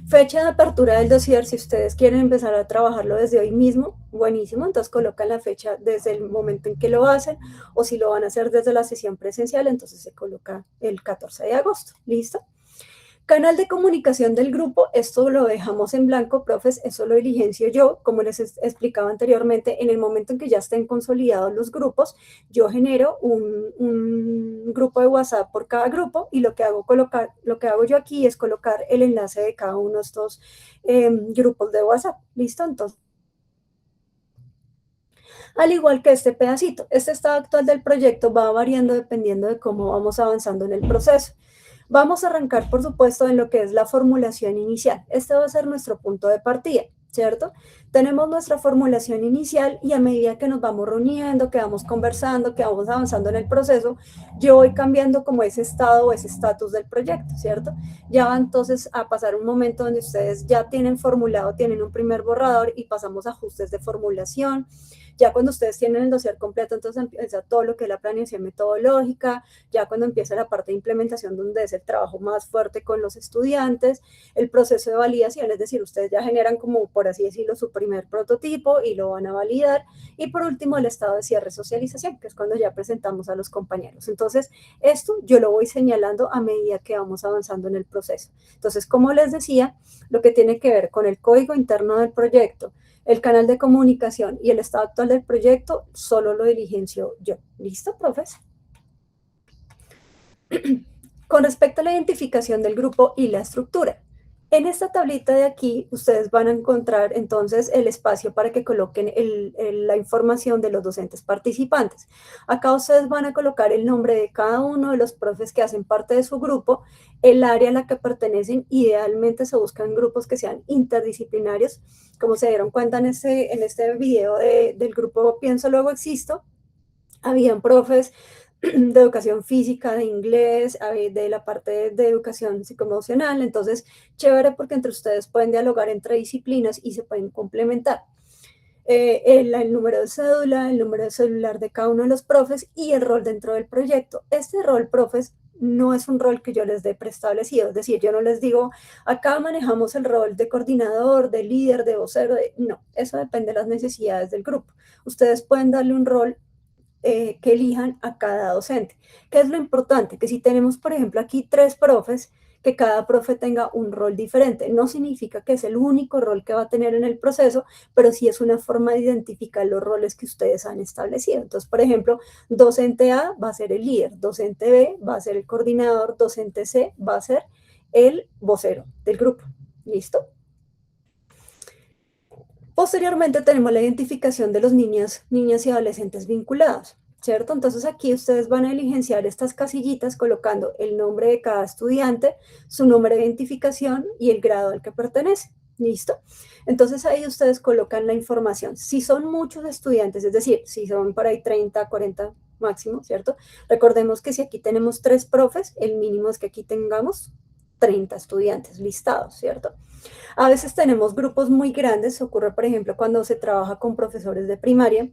S1: Fecha de apertura del dossier, si ustedes quieren empezar a trabajarlo desde hoy mismo, buenísimo, entonces colocan la fecha desde el momento en que lo hacen, o si lo van a hacer desde la sesión presencial, entonces se coloca el 14 de agosto, ¿listo? Canal de comunicación del grupo, esto lo dejamos en blanco, profes, eso lo diligencio yo, como les explicaba anteriormente, en el momento en que ya estén consolidados los grupos, yo genero un grupo de WhatsApp por cada grupo, y lo que hago yo aquí es colocar el enlace de cada uno de estos grupos de WhatsApp, ¿listo? Entonces, al igual que este pedacito, este estado actual del proyecto va variando dependiendo de cómo vamos avanzando en el proceso. Vamos a arrancar, por supuesto, en lo que es la formulación inicial. Este va a ser nuestro punto de partida, ¿cierto? Tenemos nuestra formulación inicial y a medida que nos vamos reuniendo, que vamos conversando, que vamos avanzando en el proceso, yo voy cambiando como ese estado o ese estatus del proyecto, ¿cierto? Ya va entonces a pasar un momento donde ustedes ya tienen formulado, tienen un primer borrador y pasamos a ajustes de formulación. Ya cuando ustedes tienen el dossier completo, entonces empieza todo lo que es la planeación metodológica, ya cuando empieza la parte de implementación, donde es el trabajo más fuerte con los estudiantes, el proceso de validación, es decir, ustedes ya generan como, por así decirlo, su primer prototipo y lo van a validar, y por último el estado de cierre socialización, que es cuando ya presentamos a los compañeros. Entonces, esto yo lo voy señalando a medida que vamos avanzando en el proceso. Entonces, como les decía, lo que tiene que ver con el código interno del proyecto, el canal de comunicación y el estado actual del proyecto, solo lo diligencio yo. ¿Listo, profes? Con respecto a la identificación del grupo y la estructura, en esta tablita de aquí, ustedes van a encontrar entonces el espacio para que coloquen la información de los docentes participantes. Acá ustedes van a colocar el nombre de cada uno de los profes que hacen parte de su grupo, el área a la que pertenecen. Idealmente se buscan grupos que sean interdisciplinarios. Como se dieron cuenta en este video del grupo Pienso Luego Existo, habían profes de educación física, de inglés, de la parte de educación psicoemocional. Entonces, chévere, porque entre ustedes pueden dialogar entre disciplinas y se pueden complementar. El número de cédula, el número de celular de cada uno de los profes y el rol dentro del proyecto. Este rol, profes, no es un rol que yo les dé preestablecido, es decir, yo no les digo, acá manejamos el rol de coordinador, de líder, de vocero, no, eso depende de las necesidades del grupo. Ustedes pueden darle un rol que elijan a cada docente. ¿Qué es lo importante? Que si tenemos, por ejemplo, aquí 3 profes, que cada profe tenga un rol diferente. No significa que es el único rol que va a tener en el proceso, pero sí es una forma de identificar los roles que ustedes han establecido. Entonces, por ejemplo, docente A va a ser el líder, docente B va a ser el coordinador, docente C va a ser el vocero del grupo. ¿Listo? Posteriormente tenemos la identificación de los niñas y adolescentes vinculados, ¿cierto? Entonces aquí ustedes van a diligenciar estas casillitas colocando el nombre de cada estudiante, su nombre de identificación y el grado al que pertenece, ¿Listo? Entonces ahí ustedes colocan la información. Si son muchos estudiantes, es decir, si son por ahí 30, 40 máximo, ¿cierto? Recordemos que si aquí tenemos 3 profes, el mínimo es que aquí tengamos 30 estudiantes listados, ¿cierto? A veces tenemos grupos muy grandes, ocurre por ejemplo cuando se trabaja con profesores de primaria,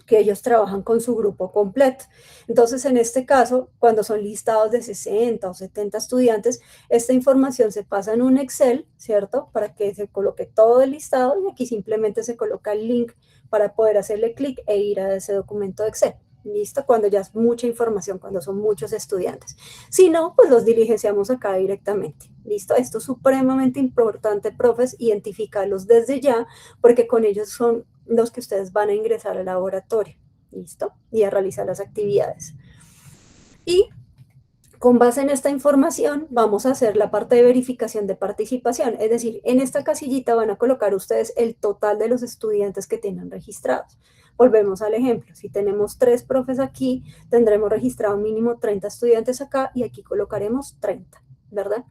S1: que ellos trabajan con su grupo completo. Entonces, en este caso, cuando son listados de 60 o 70 estudiantes, esta información se pasa en un Excel, ¿cierto? Para que se coloque todo el listado y aquí simplemente se coloca el link para poder hacerle clic e ir a ese documento de Excel. ¿Listo? Cuando ya es mucha información, cuando son muchos estudiantes. Si no, pues los diligenciamos acá directamente. ¿Listo? Esto es supremamente importante, profes, identificarlos desde ya, porque con ellos son los que ustedes van a ingresar al laboratorio. ¿Listo? Y a realizar las actividades. Y con base en esta información vamos a hacer la parte de verificación de participación. Es decir, en esta casillita van a colocar ustedes el total de los estudiantes que tienen registrados. Volvemos al ejemplo, si tenemos 3 profes aquí, tendremos registrado mínimo 30 estudiantes acá y aquí colocaremos 30, ¿verdad?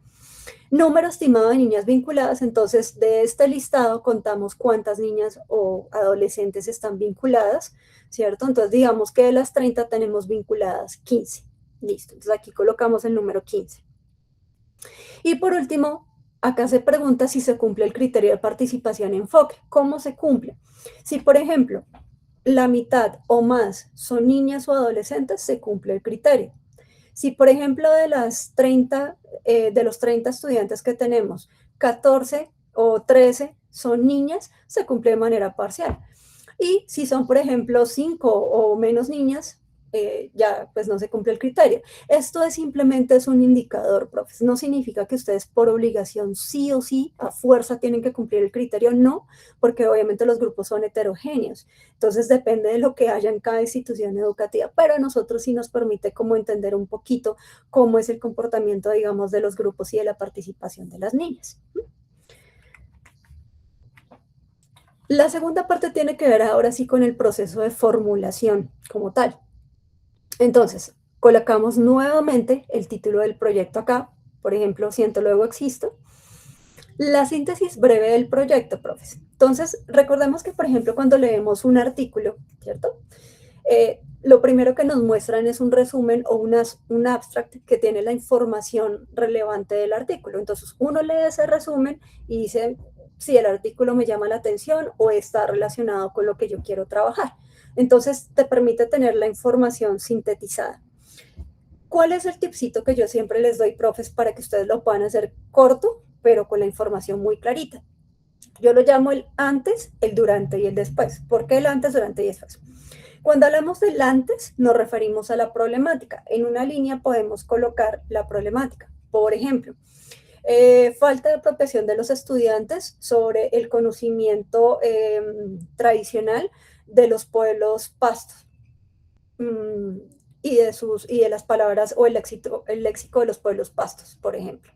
S1: Número estimado de niñas vinculadas, entonces de este listado contamos cuántas niñas o adolescentes están vinculadas, ¿cierto? Entonces digamos que de las 30 tenemos vinculadas 15, listo, entonces aquí colocamos el número 15. Y por último, acá se pregunta si se cumple el criterio de participación enfoque. ¿Cómo se cumple? Si por ejemplo, la mitad o más son niñas o adolescentes, se cumple el criterio. Si, por ejemplo, de los 30 estudiantes que tenemos, 14 o 13 son niñas, se cumple de manera parcial. Y si son, por ejemplo, 5 o menos niñas, ya pues no se cumple el criterio. Esto simplemente es un indicador, profes. No significa que ustedes por obligación sí o sí a fuerza tienen que cumplir el criterio, no, porque obviamente los grupos son heterogéneos. Entonces depende de lo que haya en cada institución educativa, pero a nosotros sí nos permite como entender un poquito cómo es el comportamiento, digamos, de los grupos y de la participación de las niñas. La segunda parte tiene que ver ahora sí con el proceso de formulación como tal. Entonces, colocamos nuevamente el título del proyecto acá, por ejemplo, siento luego existo. La síntesis breve del proyecto, profes. Entonces, recordemos que, por ejemplo, cuando leemos un artículo, ¿cierto? Lo primero que nos muestran es un resumen o un abstract que tiene la información relevante del artículo. Entonces, uno lee ese resumen y dice si el artículo me llama la atención o está relacionado con lo que yo quiero trabajar. Entonces, te permite tener la información sintetizada. ¿Cuál es el tipcito que yo siempre les doy, profes, para que ustedes lo puedan hacer corto, pero con la información muy clarita? Yo lo llamo el antes, el durante y el después. ¿Por qué el antes, durante y después? Cuando hablamos del antes, nos referimos a la problemática. En una línea podemos colocar la problemática. Por ejemplo, falta de apropiación de los estudiantes sobre el conocimiento tradicional de los pueblos pastos y de las palabras o el léxico de los pueblos pastos, por ejemplo.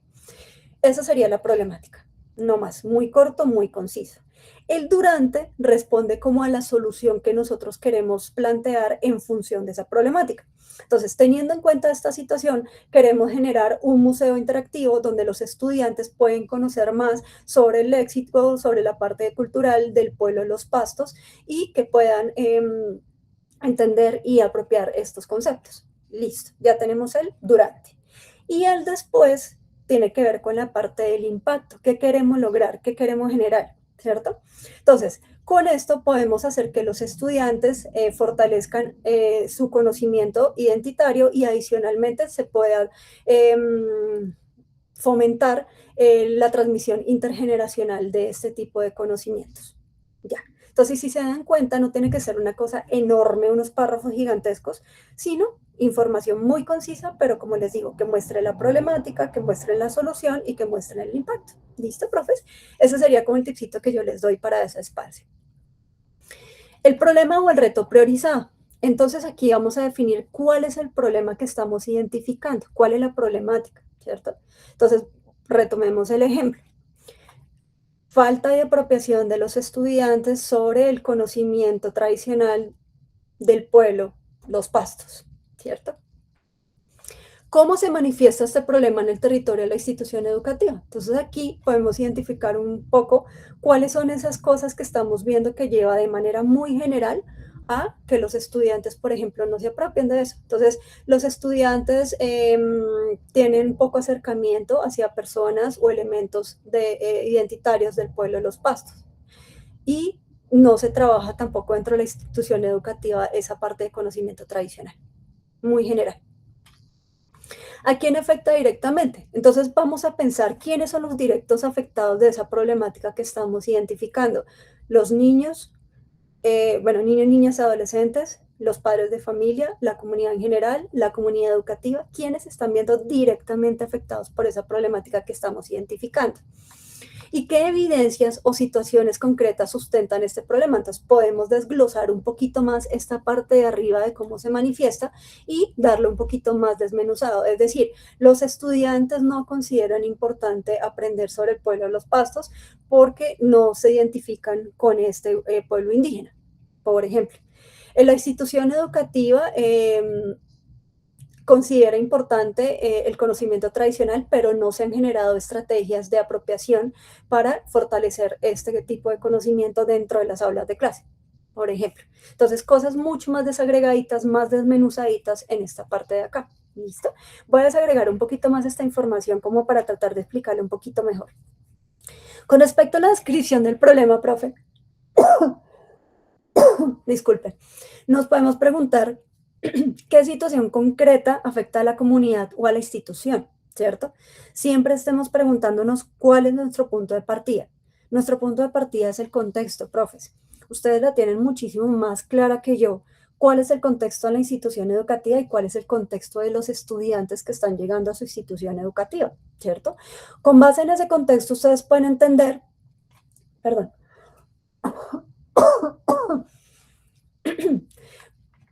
S1: Esa sería la problemática, no más, muy corto, muy conciso. El durante responde como a la solución que nosotros queremos plantear en función de esa problemática. Entonces, teniendo en cuenta esta situación, queremos generar un museo interactivo donde los estudiantes pueden conocer más sobre el léxico, sobre la parte cultural del pueblo de los pastos y que puedan entender y apropiar estos conceptos. Listo, ya tenemos el durante. Y el después tiene que ver con la parte del impacto. ¿Qué queremos lograr? ¿Qué queremos generar? ¿Cierto? Entonces, con esto podemos hacer que los estudiantes fortalezcan su conocimiento identitario y adicionalmente se pueda fomentar la transmisión intergeneracional de este tipo de conocimientos. Ya. Entonces, si se dan cuenta, no tiene que ser una cosa enorme, unos párrafos gigantescos, sino información muy concisa, pero como les digo, que muestre la problemática, que muestre la solución y que muestre el impacto. ¿Listo, profes? Ese sería como el tipcito que yo les doy para ese espacio. El problema o el reto priorizado. Entonces, aquí vamos a definir cuál es el problema que estamos identificando, cuál es la problemática, ¿cierto? Entonces, retomemos el ejemplo. Falta de apropiación de los estudiantes sobre el conocimiento tradicional del pueblo, los pastos, ¿cierto? ¿Cómo se manifiesta este problema en el territorio de la institución educativa? Entonces aquí podemos identificar un poco cuáles son esas cosas que estamos viendo que lleva de manera muy general a que los estudiantes, por ejemplo, no se apropien de eso. Entonces, los estudiantes tienen poco acercamiento hacia personas o elementos identitarios del pueblo de los Pastos. Y no se trabaja tampoco dentro de la institución educativa esa parte de conocimiento tradicional, muy general. ¿A quién afecta directamente? Entonces vamos a pensar quiénes son los directos afectados de esa problemática que estamos identificando. Los niños, niños, niñas, adolescentes, los padres de familia, la comunidad en general, la comunidad educativa, quienes están viendo directamente afectados por esa problemática que estamos identificando. ¿Y qué evidencias o situaciones concretas sustentan este problema? Entonces podemos desglosar un poquito más esta parte de arriba de cómo se manifiesta y darle un poquito más desmenuzado. Es decir, los estudiantes no consideran importante aprender sobre el pueblo de los Pastos porque no se identifican con este pueblo indígena, por ejemplo. En la institución educativa considera importante el conocimiento tradicional, pero no se han generado estrategias de apropiación para fortalecer este tipo de conocimiento dentro de las aulas de clase, por ejemplo. Entonces, cosas mucho más desagregaditas, más desmenuzaditas en esta parte de acá. ¿Listo? Voy a desagregar un poquito más esta información como para tratar de explicarle un poquito mejor. Con respecto a la descripción del problema, profe, disculpe, nos podemos preguntar ¿qué situación concreta afecta a la comunidad o a la institución? ¿Cierto? Siempre estemos preguntándonos cuál es nuestro punto de partida. Nuestro punto de partida es el contexto, profes. Ustedes la tienen muchísimo más clara que yo. ¿Cuál es el contexto de la institución educativa y cuál es el contexto de los estudiantes que están llegando a su institución educativa? ¿Cierto? Con base en ese contexto, ustedes pueden entender, perdón,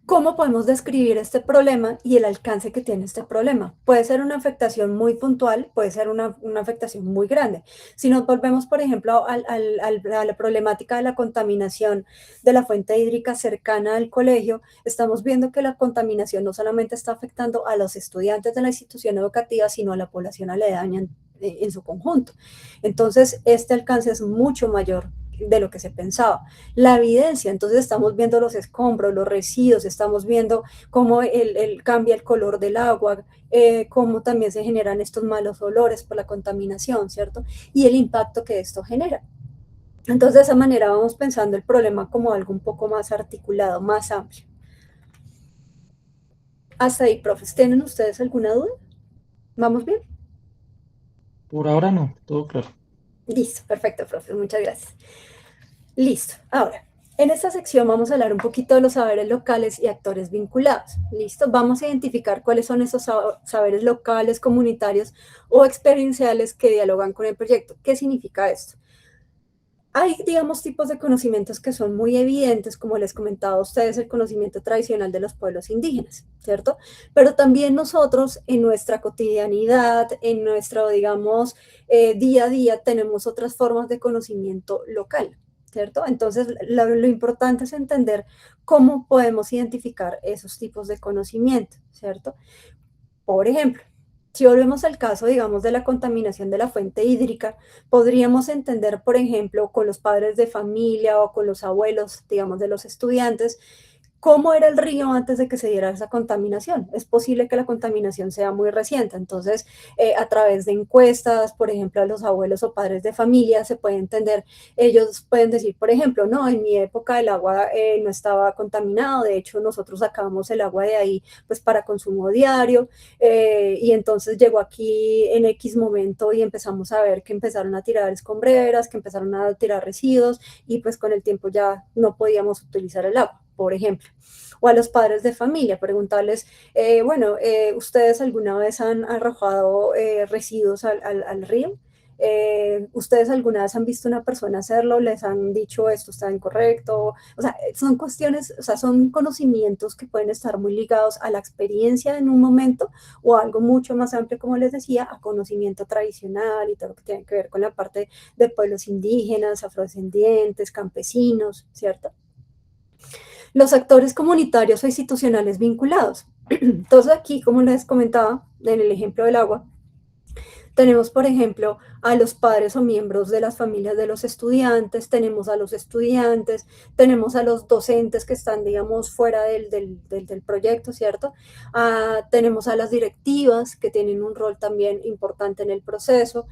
S1: ¿cómo podemos describir este problema y el alcance que tiene este problema? Puede ser una afectación muy puntual, puede ser una afectación muy grande. Si nos volvemos, por ejemplo, a la problemática de la contaminación de la fuente hídrica cercana al colegio, estamos viendo que la contaminación no solamente está afectando a los estudiantes de la institución educativa, sino a la población aledaña en su conjunto. Entonces, este alcance es mucho mayor de lo que se pensaba. La evidencia, entonces estamos viendo los escombros, los residuos, estamos viendo cómo cambia el color del agua, cómo también se generan estos malos olores por la contaminación, ¿cierto? Y el impacto que esto genera. Entonces de esa manera vamos pensando el problema como algo un poco más articulado, más amplio. Hasta ahí, profes, ¿tienen ustedes alguna duda? ¿Vamos bien?
S6: Por ahora no, todo claro.
S1: Listo, perfecto, profe, muchas gracias. Listo, ahora, en esta sección vamos a hablar un poquito de los saberes locales y actores vinculados. Listo, vamos a identificar cuáles son esos saberes locales, comunitarios o experienciales que dialogan con el proyecto. ¿Qué significa esto? Hay, digamos, tipos de conocimientos que son muy evidentes, como les comentaba a ustedes, el conocimiento tradicional de los pueblos indígenas, ¿cierto? Pero también nosotros en nuestra cotidianidad, en nuestro, digamos, día a día, tenemos otras formas de conocimiento local, ¿cierto? Entonces, lo importante es entender cómo podemos identificar esos tipos de conocimiento, ¿cierto? Por ejemplo, si volvemos al caso, digamos, de la contaminación de la fuente hídrica, podríamos entender, por ejemplo, con los padres de familia o con los abuelos, digamos, de los estudiantes, cómo era el río antes de que se diera esa contaminación. Es posible que la contaminación sea muy reciente, entonces a través de encuestas, por ejemplo, a los abuelos o padres de familia se puede entender, ellos pueden decir, por ejemplo, no, en mi época el agua no estaba contaminado, de hecho nosotros sacábamos el agua de ahí pues para consumo diario y entonces llegó aquí en X momento y empezamos a ver que empezaron a tirar escombreras, que empezaron a tirar residuos y pues con el tiempo ya no podíamos utilizar el agua, por ejemplo. O a los padres de familia, preguntarles, ¿ustedes alguna vez han arrojado residuos al río? ¿Ustedes alguna vez han visto a una persona hacerlo? ¿Les han dicho esto está incorrecto? O sea, son cuestiones, o sea, son conocimientos que pueden estar muy ligados a la experiencia en un momento o a algo mucho más amplio, como les decía, a conocimiento tradicional y todo lo que tiene que ver con la parte de pueblos indígenas, afrodescendientes, campesinos, ¿cierto? Los actores comunitarios o institucionales vinculados. Entonces aquí, como les comentaba en el ejemplo del agua, tenemos, por ejemplo, a los padres o miembros de las familias de los estudiantes, tenemos a los estudiantes, tenemos a los docentes que están, digamos, fuera del proyecto, ¿cierto? Tenemos a las directivas que tienen un rol también importante en el proceso.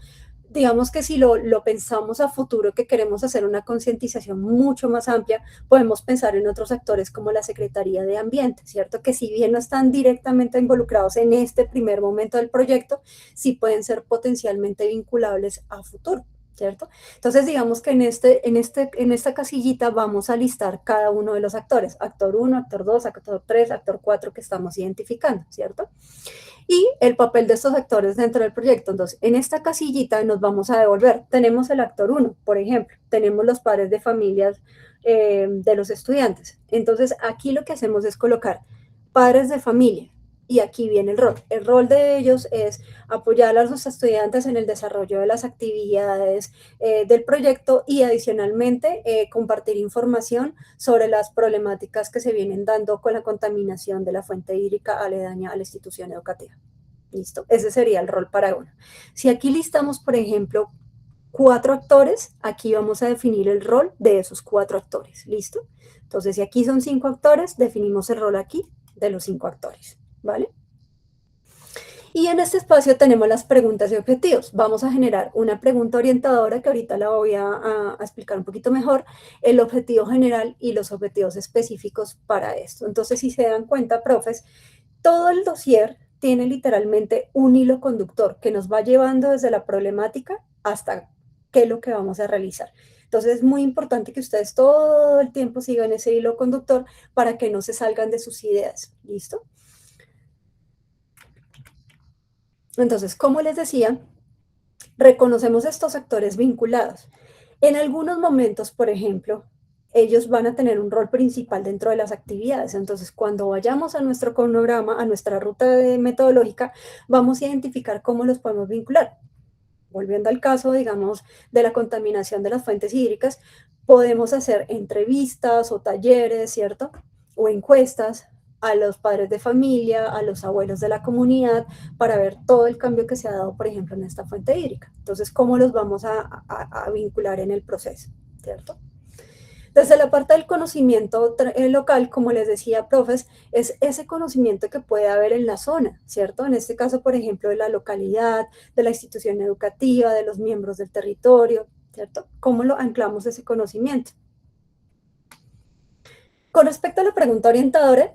S1: Digamos que si lo pensamos a futuro, que queremos hacer una concientización mucho más amplia, podemos pensar en otros actores como la Secretaría de Ambiente, ¿cierto? Que si bien no están directamente involucrados en este primer momento del proyecto, sí pueden ser potencialmente vinculables a futuro, ¿cierto? Entonces, digamos que en esta casillita vamos a listar cada uno de los actores, actor 1, actor 2, actor 3, actor 4 que estamos identificando, ¿cierto? Y el papel de estos actores dentro del proyecto. Entonces, en esta casillita nos vamos a devolver. Tenemos el actor 1, por ejemplo. Tenemos los padres de familias de los estudiantes. Entonces, aquí lo que hacemos es colocar padres de familia. Y aquí viene el rol. El rol de ellos es apoyar a los estudiantes en el desarrollo de las actividades del proyecto y adicionalmente compartir información sobre las problemáticas que se vienen dando con la contaminación de la fuente hídrica aledaña a la institución educativa. ¿Listo? Ese sería el rol para uno. Si aquí listamos, por ejemplo, 4 actores, aquí vamos a definir el rol de esos 4 actores. ¿Listo? Entonces, si aquí son 5 actores, definimos el rol aquí de los 5 actores. ¿Vale? Y en este espacio tenemos las preguntas y objetivos. Vamos a generar una pregunta orientadora que ahorita la voy a explicar un poquito mejor, el objetivo general y los objetivos específicos para esto. Entonces, si se dan cuenta, profes, todo el dossier tiene literalmente un hilo conductor que nos va llevando desde la problemática hasta qué es lo que vamos a realizar. Entonces, es muy importante que ustedes todo el tiempo sigan ese hilo conductor para que no se salgan de sus ideas. ¿Listo? Entonces, como les decía, reconocemos estos actores vinculados. En algunos momentos, por ejemplo, ellos van a tener un rol principal dentro de las actividades. Entonces, cuando vayamos a nuestro cronograma, a nuestra ruta metodológica, vamos a identificar cómo los podemos vincular. Volviendo al caso, digamos, de la contaminación de las fuentes hídricas, podemos hacer entrevistas o talleres, ¿cierto? O encuestas a los padres de familia, a los abuelos de la comunidad, para ver todo el cambio que se ha dado, por ejemplo, en esta fuente hídrica. Entonces, ¿cómo los vamos a vincular en el proceso? ¿Cierto? Desde la parte del conocimiento local, como les decía, profes, es ese conocimiento que puede haber en la zona, ¿cierto? En este caso, por ejemplo, de la localidad, de la institución educativa, de los miembros del territorio, ¿cierto? ¿Cómo lo anclamos ese conocimiento? Con respecto a la pregunta orientadora,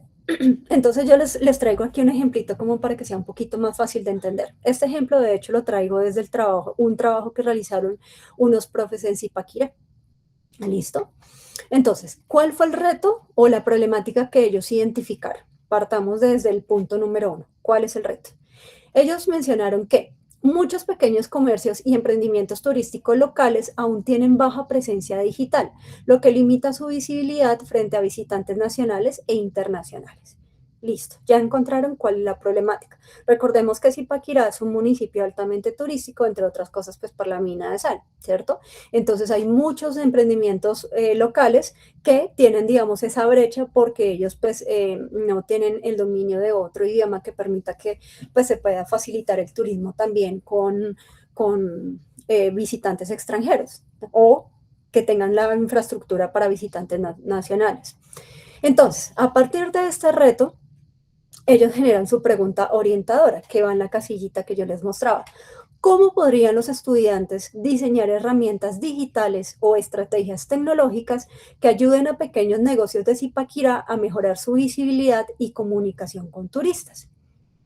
S1: entonces yo les traigo aquí un ejemplito como para que sea un poquito más fácil de entender. Este ejemplo, de hecho, lo traigo desde el trabajo, un trabajo que realizaron unos profes en Zipaquirá. ¿Listo? Entonces, ¿cuál fue el reto o la problemática que ellos identificaron? Partamos desde el punto número 1. ¿Cuál es el reto? Ellos mencionaron que muchos pequeños comercios y emprendimientos turísticos locales aún tienen baja presencia digital, lo que limita su visibilidad frente a visitantes nacionales e internacionales. Listo, ya encontraron cuál es la problemática. Recordemos que Zipaquirá es un municipio altamente turístico, entre otras cosas, pues por la mina de sal, ¿cierto? Entonces hay muchos emprendimientos locales que tienen, digamos, esa brecha porque ellos, pues, no tienen el dominio de otro idioma que permita que, pues, se pueda facilitar el turismo también con visitantes extranjeros o que tengan la infraestructura para visitantes nacionales. Entonces, a partir de este reto, ellos generan su pregunta orientadora, que va en la casillita que yo les mostraba. ¿Cómo podrían los estudiantes diseñar herramientas digitales o estrategias tecnológicas que ayuden a pequeños negocios de Zipaquirá a mejorar su visibilidad y comunicación con turistas?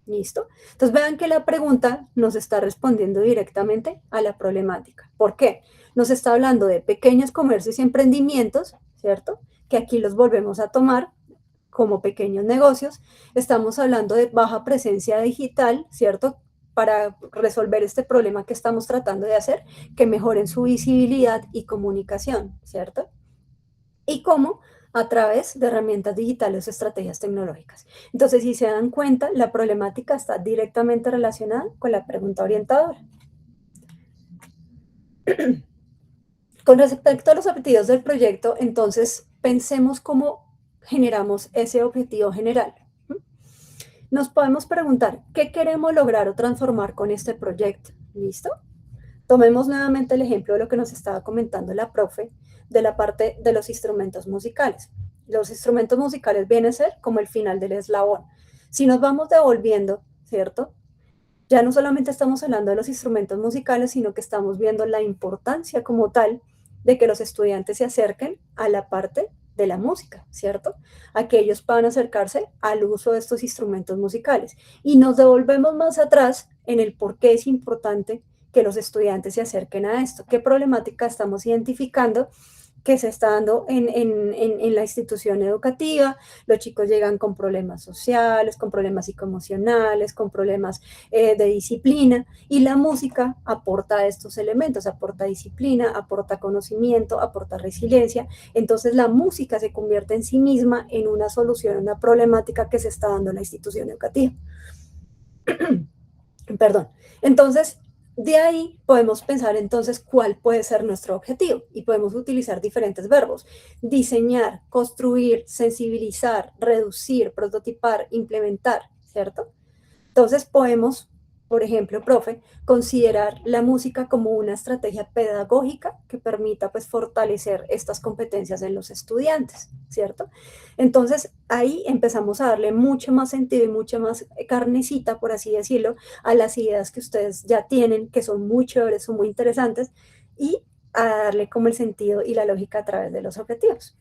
S1: ¿Listo? Entonces vean que la pregunta nos está respondiendo directamente a la problemática. ¿Por qué? Nos está hablando de pequeños comercios y emprendimientos, ¿cierto? Que aquí los volvemos a tomar como pequeños negocios. Estamos hablando de baja presencia digital, ¿cierto? Para resolver este problema que estamos tratando de hacer, que mejoren su visibilidad y comunicación, ¿cierto? Y cómo a través de herramientas digitales o estrategias tecnológicas. Entonces, si se dan cuenta, la problemática está directamente relacionada con la pregunta orientadora. Con respecto a los objetivos del proyecto, entonces pensemos cómo generamos ese objetivo general. Nos podemos preguntar, ¿qué queremos lograr o transformar con este proyecto? ¿Listo? Tomemos nuevamente el ejemplo de lo que nos estaba comentando la profe de la parte de los instrumentos musicales. Los instrumentos musicales vienen a ser como el final del eslabón. Si nos vamos devolviendo, ¿cierto? Ya no solamente estamos hablando de los instrumentos musicales, sino que estamos viendo la importancia como tal de que los estudiantes se acerquen a la parte de la música, ¿cierto? A que ellos puedan acercarse al uso de estos instrumentos musicales. Y nos devolvemos más atrás en el por qué es importante que los estudiantes se acerquen a esto. ¿Qué problemática estamos identificando que se está dando en la institución educativa? Los chicos llegan con problemas sociales, con problemas psicoemocionales, con problemas de disciplina, y la música aporta estos elementos, aporta disciplina, aporta conocimiento, aporta resiliencia. Entonces la música se convierte en sí misma en una solución a una problemática que se está dando en la institución educativa. Perdón. Entonces, de ahí podemos pensar entonces cuál puede ser nuestro objetivo, y podemos utilizar diferentes verbos: diseñar, construir, sensibilizar, reducir, prototipar, implementar, ¿cierto? Entonces podemos, por ejemplo, profe, considerar la música como una estrategia pedagógica que permita pues fortalecer estas competencias en los estudiantes, ¿cierto? Entonces ahí empezamos a darle mucho más sentido y mucha más carnecita, por así decirlo, a las ideas que ustedes ya tienen, que son muy chéveres, son muy interesantes, y a darle como el sentido y la lógica a través de los objetivos.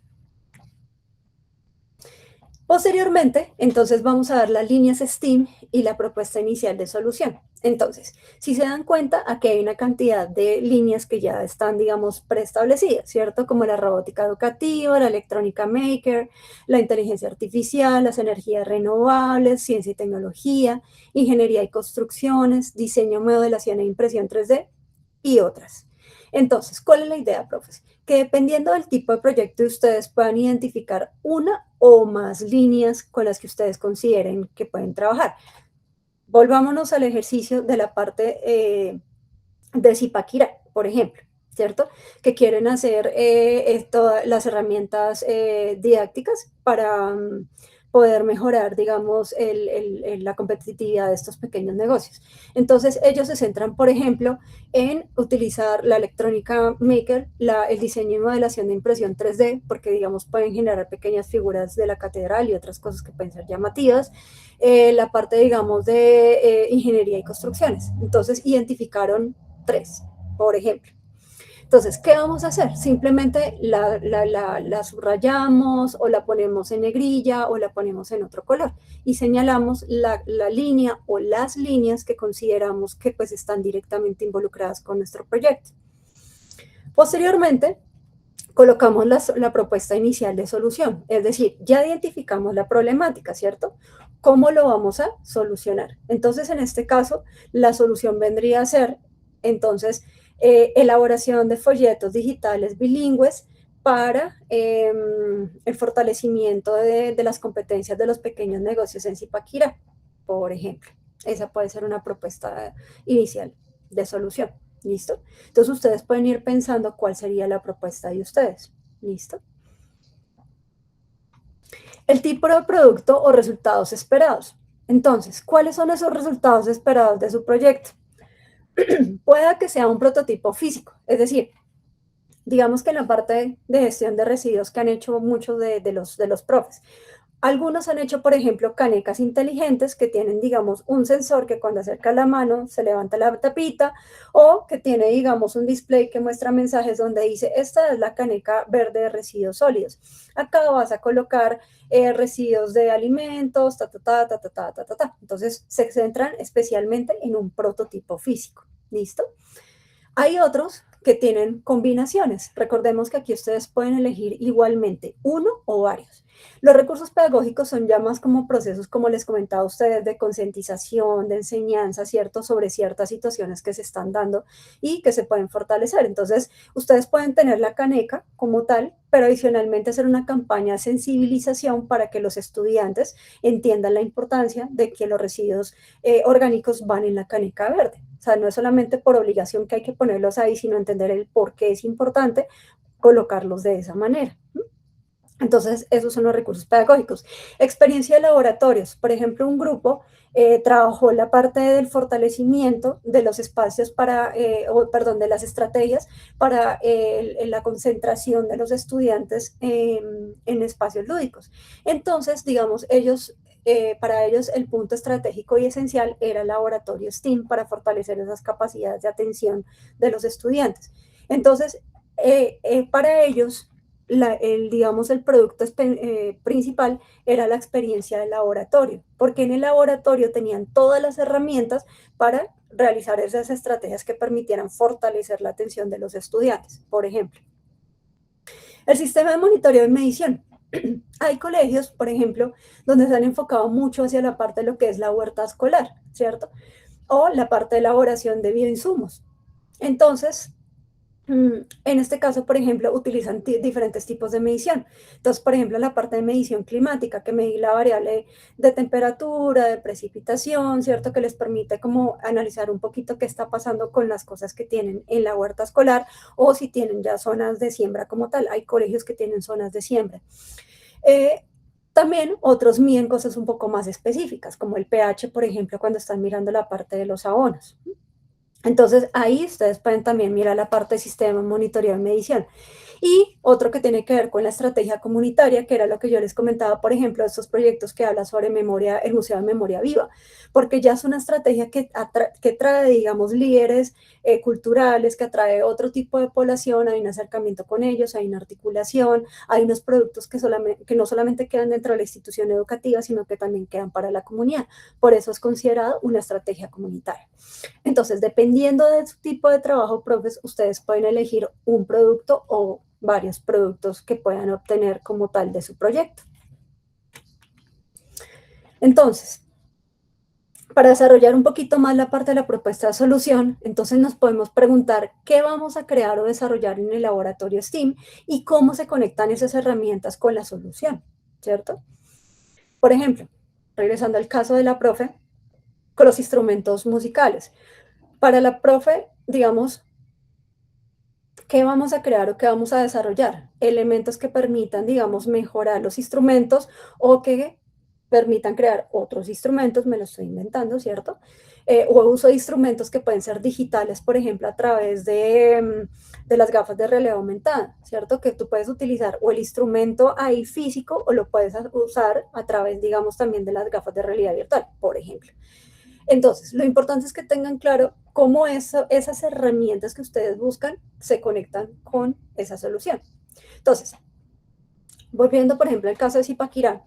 S1: Posteriormente, entonces vamos a ver las líneas STEAM y la propuesta inicial de solución. Entonces, si se dan cuenta, aquí hay una cantidad de líneas que ya están, digamos, preestablecidas, ¿cierto? Como la robótica educativa, la electrónica maker, la inteligencia artificial, las energías renovables, ciencia y tecnología, ingeniería y construcciones, diseño, modelación e impresión 3D y otras. Entonces, ¿cuál es la idea, profes? Que dependiendo del tipo de proyecto, ustedes puedan identificar una o más líneas con las que ustedes consideren que pueden trabajar. Volvámonos al ejercicio de la parte de Zipaquirá, por ejemplo, ¿cierto? Que quieren hacer todas las herramientas didácticas para poder mejorar, digamos, la competitividad de estos pequeños negocios. Entonces, ellos se centran, por ejemplo, en utilizar la electrónica maker, el diseño y modelación de impresión 3D, porque, digamos, pueden generar pequeñas figuras de la catedral y otras cosas que pueden ser llamativas. La parte, digamos, de ingeniería y construcciones. Entonces, identificaron 3, por ejemplo. Entonces, ¿qué vamos a hacer? Simplemente la subrayamos, o la ponemos en negrilla, o la ponemos en otro color, y señalamos la línea o las líneas que consideramos que pues están directamente involucradas con nuestro proyecto. Posteriormente, colocamos la propuesta inicial de solución, es decir, ya identificamos la problemática, ¿cierto? ¿Cómo lo vamos a solucionar? Entonces, en este caso, la solución vendría a ser, entonces, elaboración de folletos digitales bilingües para el fortalecimiento de las competencias de los pequeños negocios en Zipaquirá, por ejemplo. Esa puede ser una propuesta inicial de solución. ¿Listo? Entonces ustedes pueden ir pensando cuál sería la propuesta de ustedes. ¿Listo? El tipo de producto o resultados esperados. Entonces, ¿cuáles son esos resultados esperados de su proyecto? Puede que sea un prototipo físico, es decir, digamos que en la parte de gestión de residuos que han hecho muchos de los profes, algunos han hecho, por ejemplo, canecas inteligentes que tienen, digamos, un sensor que cuando acerca la mano se levanta la tapita, o que tiene, digamos, un display que muestra mensajes donde dice: esta es la caneca verde de residuos sólidos. Acá vas a colocar residuos de alimentos, Entonces, se centran especialmente en un prototipo físico. ¿Listo? Hay otros que tienen combinaciones. Recordemos que aquí ustedes pueden elegir igualmente uno o varios. Los recursos pedagógicos son ya más como procesos, como les comentaba a ustedes, de concientización, de enseñanza, ¿cierto?, sobre ciertas situaciones que se están dando y que se pueden fortalecer. Entonces, ustedes pueden tener la caneca como tal, pero adicionalmente hacer una campaña de sensibilización para que los estudiantes entiendan la importancia de que los residuos orgánicos van en la caneca verde. O sea, no es solamente por obligación que hay que ponerlos ahí, sino entender el por qué es importante colocarlos de esa manera. Entonces, esos son los recursos pedagógicos. Experiencia de laboratorios. Por ejemplo, un grupo trabajó la parte del fortalecimiento de los espacios para, de las estrategias para la concentración de los estudiantes en espacios lúdicos. Entonces, digamos, para ellos el punto estratégico y esencial era el laboratorio STEAM para fortalecer esas capacidades de atención de los estudiantes. Entonces, para ellos, digamos, el producto principal era la experiencia del laboratorio, porque en el laboratorio tenían todas las herramientas para realizar esas estrategias que permitieran fortalecer la atención de los estudiantes. Por ejemplo, el sistema de monitoreo y medición. Hay colegios, por ejemplo, donde se han enfocado mucho hacia la parte de lo que es la huerta escolar, ¿cierto? O la parte de elaboración de bioinsumos. Entonces, en este caso, por ejemplo, utilizan diferentes tipos de medición. Entonces, por ejemplo, la parte de medición climática, que mide la variable de temperatura, de precipitación, ¿cierto? Que les permite como analizar un poquito qué está pasando con las cosas que tienen en la huerta escolar o si tienen ya zonas de siembra como tal. Hay colegios que tienen zonas de siembra. También otros miden cosas un poco más específicas, como el pH, por ejemplo, cuando están mirando la parte de los abonos. Entonces, ahí ustedes pueden también mirar la parte de sistema, monitoreo y medición. Y otro que tiene que ver con la estrategia comunitaria, que era lo que yo les comentaba, por ejemplo, estos proyectos que habla sobre memoria, el Museo de Memoria Viva, porque ya es una estrategia que trae, digamos, líderes culturales, que atrae otro tipo de población, hay un acercamiento con ellos, hay una articulación, hay unos productos que no solamente quedan dentro de la institución educativa, sino que también quedan para la comunidad. Por eso es considerado una estrategia comunitaria. Entonces, dependiendo de su tipo de trabajo, profes, ustedes pueden elegir un producto o varios productos que puedan obtener como tal de su proyecto. Entonces, para desarrollar un poquito más la parte de la propuesta de solución, entonces nos podemos preguntar qué vamos a crear o desarrollar en el laboratorio STEAM y cómo se conectan esas herramientas con la solución, ¿cierto? Por ejemplo, regresando al caso de la profe, con los instrumentos musicales. Para la profe, digamos, ¿qué vamos a crear o qué vamos a desarrollar? Elementos que permitan, digamos, mejorar los instrumentos o que permitan crear otros instrumentos, me lo estoy inventando, ¿cierto? O uso de instrumentos que pueden ser digitales, por ejemplo, a través de las gafas de realidad aumentada, ¿cierto? Que tú puedes utilizar o el instrumento ahí físico o lo puedes usar a través, digamos, también de las gafas de realidad virtual, por ejemplo. Entonces, lo importante es que tengan claro cómo esas herramientas que ustedes buscan se conectan con esa solución. Entonces, volviendo, por ejemplo, al caso de Zipaquirá,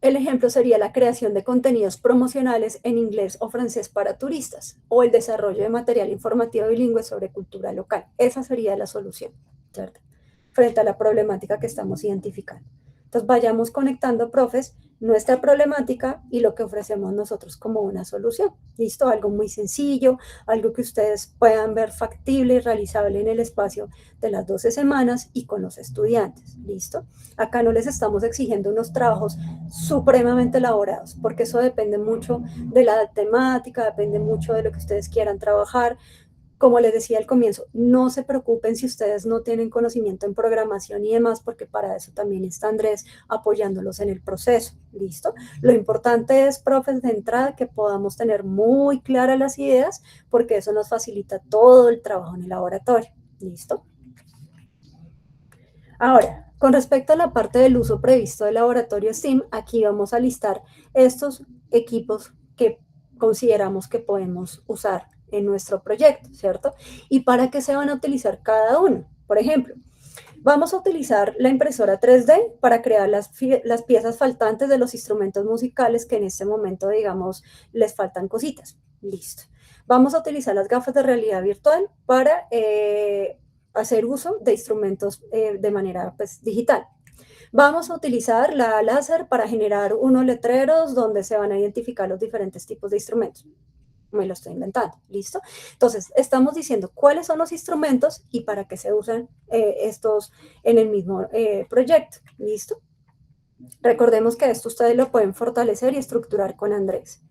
S1: el ejemplo sería la creación de contenidos promocionales en inglés o francés para turistas o el desarrollo de material informativo bilingüe sobre cultura local. Esa sería la solución, ¿cierto? Frente a la problemática que estamos identificando. Entonces, vayamos conectando, profes, nuestra problemática y lo que ofrecemos nosotros como una solución. ¿Listo? Algo muy sencillo, algo que ustedes puedan ver factible y realizable en el espacio de las 12 semanas y con los estudiantes. ¿Listo? Acá no les estamos exigiendo unos trabajos supremamente elaborados, porque eso depende mucho de la temática, depende mucho de lo que ustedes quieran trabajar. Como les decía al comienzo, no se preocupen si ustedes no tienen conocimiento en programación y demás, porque para eso también está Andrés apoyándolos en el proceso, ¿listo? Lo importante es, profes, de entrada, que podamos tener muy claras las ideas, porque eso nos facilita todo el trabajo en el laboratorio, ¿listo? Ahora, con respecto a la parte del uso previsto del laboratorio STEAM, aquí vamos a listar estos equipos que consideramos que podemos usar en nuestro proyecto, ¿cierto? ¿Y para qué se van a utilizar cada uno? Por ejemplo, vamos a utilizar la impresora 3D para crear las piezas faltantes de los instrumentos musicales que en este momento, digamos, les faltan cositas. Listo. Vamos a utilizar las gafas de realidad virtual para hacer uso de instrumentos de manera pues, digital. Vamos a utilizar la láser para generar unos letreros donde se van a identificar los diferentes tipos de instrumentos. Me lo estoy inventando, ¿listo? Entonces, estamos diciendo cuáles son los instrumentos y para qué se usan estos en el mismo proyecto, ¿listo? Recordemos que esto ustedes lo pueden fortalecer y estructurar con Andrés.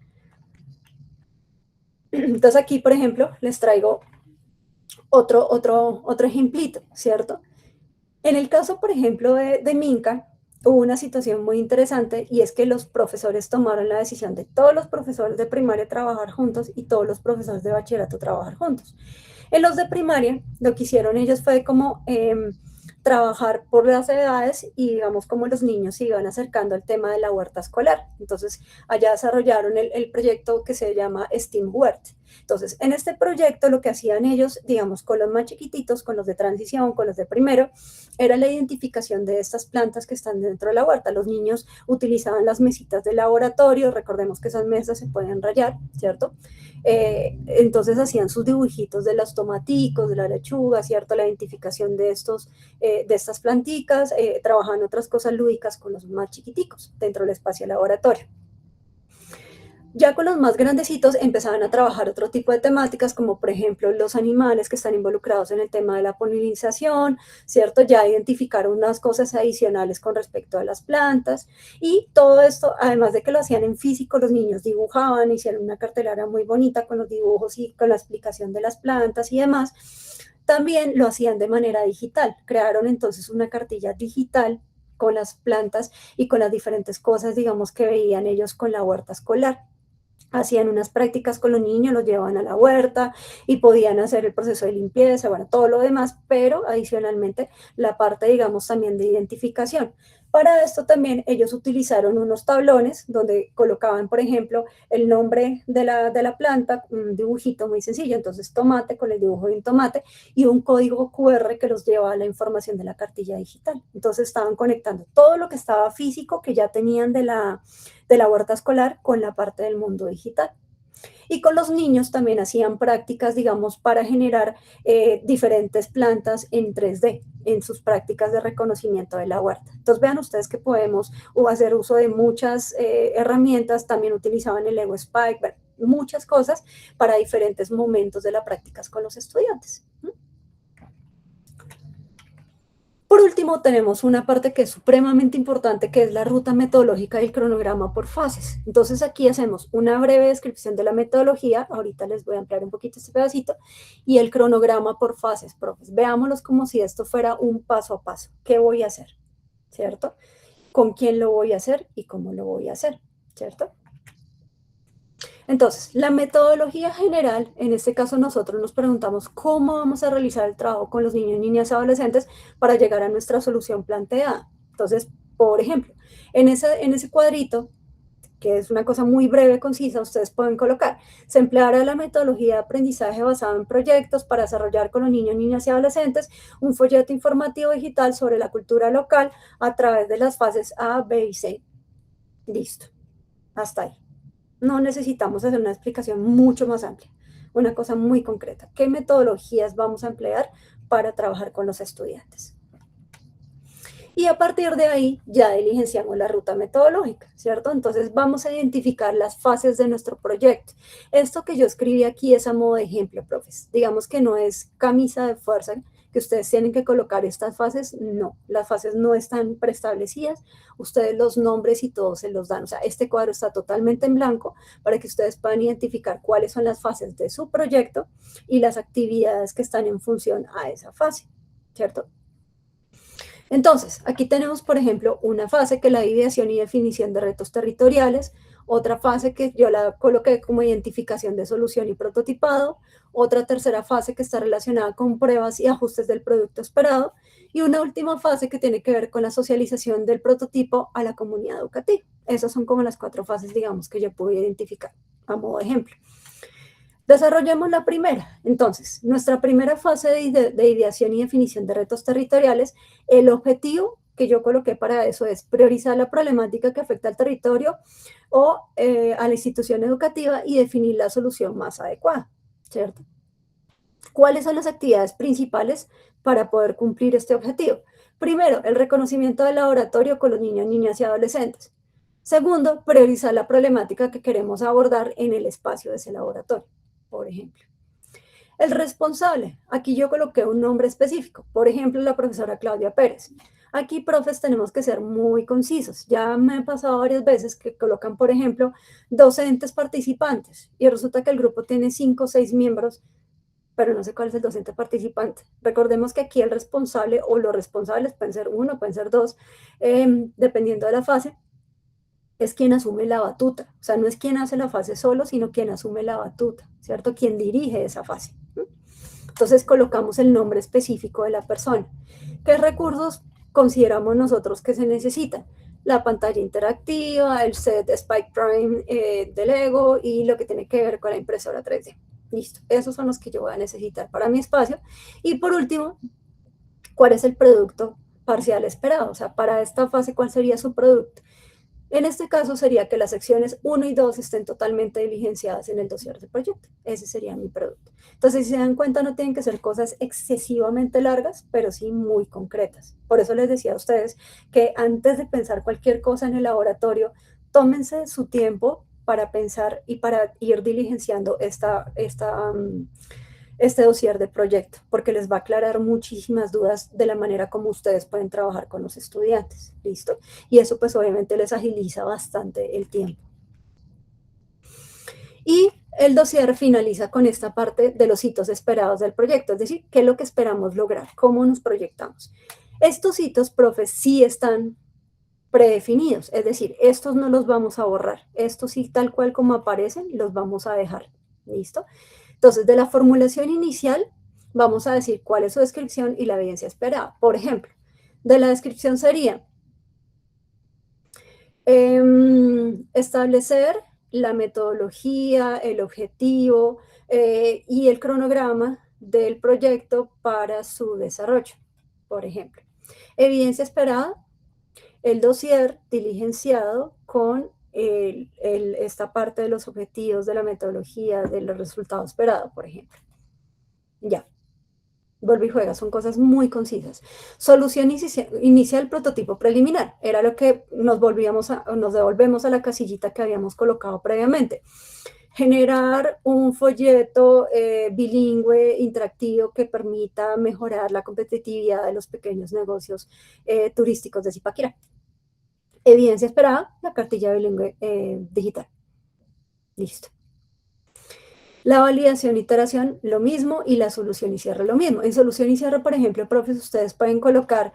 S1: Entonces, aquí, por ejemplo, les traigo otro ejemplito, ¿cierto? En el caso, por ejemplo, de Minca, hubo una situación muy interesante y es que los profesores tomaron la decisión de todos los profesores de primaria trabajar juntos y todos los profesores de bachillerato trabajar juntos. En los de primaria, lo que hicieron ellos fue como trabajar por las edades y digamos como los niños se iban acercando al tema de la huerta escolar. Entonces, allá desarrollaron el proyecto que se llama STEAM Huert. Entonces, en este proyecto lo que hacían ellos, digamos, con los más chiquititos, con los de transición, con los de primero, era la identificación de estas plantas que están dentro de la huerta. Los niños utilizaban las mesitas de laboratorio, recordemos que esas mesas se pueden rayar, ¿cierto? Entonces hacían sus dibujitos de los tomaticos, de la lechuga, ¿cierto? La identificación de estas planticas, trabajaban otras cosas lúdicas con los más chiquiticos dentro del espacio de laboratorio. Ya con los más grandecitos empezaban a trabajar otro tipo de temáticas, como por ejemplo los animales que están involucrados en el tema de la polinización, ¿cierto? Ya identificaron unas cosas adicionales con respecto a las plantas y todo esto, además de que lo hacían en físico, los niños dibujaban, hicieron una cartelera muy bonita con los dibujos y con la explicación de las plantas y demás. También lo hacían de manera digital, crearon entonces una cartilla digital con las plantas y con las diferentes cosas, digamos, que veían ellos con la huerta escolar. Hacían unas prácticas con los niños, los llevaban a la huerta y podían hacer el proceso de limpieza, bueno, todo lo demás, pero adicionalmente la parte, digamos, también de identificación. Para esto también ellos utilizaron unos tablones donde colocaban, por ejemplo, el nombre de la planta, un dibujito muy sencillo, entonces tomate con el dibujo de un tomate y un código QR que los lleva a la información de la cartilla digital. Entonces estaban conectando todo lo que estaba físico que ya tenían de la huerta escolar con la parte del mundo digital. Y con los niños también hacían prácticas, digamos, para generar diferentes plantas en 3D, en sus prácticas de reconocimiento de la huerta. Entonces vean ustedes que podemos hacer uso de muchas herramientas, también utilizaban el Lego Spike, bueno, muchas cosas para diferentes momentos de las prácticas con los estudiantes. Por último, tenemos una parte que es supremamente importante, que es la ruta metodológica y el cronograma por fases. Entonces, aquí hacemos una breve descripción de la metodología. Ahorita les voy a ampliar un poquito este pedacito. Y el cronograma por fases, profes. Veámoslos como si esto fuera un paso a paso. ¿Qué voy a hacer? ¿Cierto? ¿Con quién lo voy a hacer y cómo lo voy a hacer? ¿Cierto? Entonces, la metodología general, en este caso nosotros nos preguntamos cómo vamos a realizar el trabajo con los niños, niñas y adolescentes para llegar a nuestra solución planteada. Entonces, por ejemplo, en ese cuadrito, que es una cosa muy breve, concisa, ustedes pueden colocar, se empleará la metodología de aprendizaje basado en proyectos para desarrollar con los niños, niñas y adolescentes un folleto informativo digital sobre la cultura local a través de las fases A, B y C. Listo, hasta ahí. No necesitamos hacer una explicación mucho más amplia, una cosa muy concreta. ¿Qué metodologías vamos a emplear para trabajar con los estudiantes? Y a partir de ahí ya diligenciamos la ruta metodológica, ¿cierto? Entonces vamos a identificar las fases de nuestro proyecto. Esto que yo escribí aquí es a modo de ejemplo, profes. Digamos que no es camisa de fuerza, que ustedes tienen que colocar estas fases, no, las fases no están preestablecidas, ustedes los nombres y todo se los dan, o sea, este cuadro está totalmente en blanco para que ustedes puedan identificar cuáles son las fases de su proyecto y las actividades que están en función a esa fase, ¿cierto? Entonces, aquí tenemos, por ejemplo, una fase que es la ideación y definición de retos territoriales, otra fase que yo la coloqué como identificación de solución y prototipado, otra tercera fase que está relacionada con pruebas y ajustes del producto esperado, y una última fase que tiene que ver con la socialización del prototipo a la comunidad educativa. Esas son como las 4 fases, digamos, que yo pude identificar a modo de ejemplo. Desarrollemos la primera. Entonces, nuestra primera fase de ideación y definición de retos territoriales, el objetivo que yo coloqué para eso es priorizar la problemática que afecta al territorio o a la institución educativa y definir la solución más adecuada, ¿cierto? ¿Cuáles son las actividades principales para poder cumplir este objetivo? Primero, el reconocimiento del laboratorio con los niños, niñas y adolescentes. Segundo, priorizar la problemática que queremos abordar en el espacio de ese laboratorio, por ejemplo. El responsable, aquí yo coloqué un nombre específico, por ejemplo, la profesora Claudia Pérez. Aquí, profes, tenemos que ser muy concisos. Ya me ha pasado varias veces que colocan, por ejemplo, docentes participantes y resulta que el grupo tiene 5 o 6 miembros pero no sé cuál es el docente participante. Recordemos que aquí el responsable o los responsables pueden ser uno, pueden ser dos, dependiendo de la fase, es quien asume la batuta. O sea, no es quien hace la fase solo, sino quien asume la batuta, ¿cierto? Quien dirige esa fase. Entonces colocamos el nombre específico de la persona. ¿Qué recursos consideramos nosotros que se necesitan? La pantalla interactiva, el set de Spike Prime de Lego y lo que tiene que ver con la impresora 3D. Listo, esos son los que yo voy a necesitar para mi espacio. Y por último, ¿cuál es el producto parcial esperado? O sea, para esta fase, ¿cuál sería su producto? En este caso sería que las secciones 1 y 2 estén totalmente diligenciadas en el dossier del proyecto. Ese sería mi producto. Entonces, si se dan cuenta, no tienen que ser cosas excesivamente largas, pero sí muy concretas. Por eso les decía a ustedes que antes de pensar cualquier cosa en el laboratorio, tómense su tiempo para pensar y para ir diligenciando este dossier de proyecto, porque les va a aclarar muchísimas dudas de la manera como ustedes pueden trabajar con los estudiantes, ¿listo? Y eso pues obviamente les agiliza bastante el tiempo. Y el dossier finaliza con esta parte de los hitos esperados del proyecto, es decir, qué es lo que esperamos lograr, cómo nos proyectamos. Estos hitos, profes, sí están predefinidos, es decir, estos no los vamos a borrar, estos sí tal cual como aparecen los vamos a dejar, ¿listo? Entonces, de la formulación inicial, vamos a decir cuál es su descripción y la evidencia esperada. Por ejemplo, de la descripción sería establecer la metodología, el objetivo y el cronograma del proyecto para su desarrollo, por ejemplo. Evidencia esperada, el dossier diligenciado con esta parte de los objetivos, de la metodología, de los resultados esperados, por ejemplo. Ya. Vuelve y juega, son cosas muy concisas. Solución inicial, prototipo preliminar. Era lo que nos devolvemos a la casillita que habíamos colocado previamente. Generar un folleto bilingüe, interactivo, que permita mejorar la competitividad de los pequeños negocios turísticos de Zipaquirá. Evidencia esperada, la cartilla bilingüe digital. Listo. La validación e iteración, lo mismo, y la solución y cierre, lo mismo. En solución y cierre, por ejemplo, profes, ustedes pueden colocar,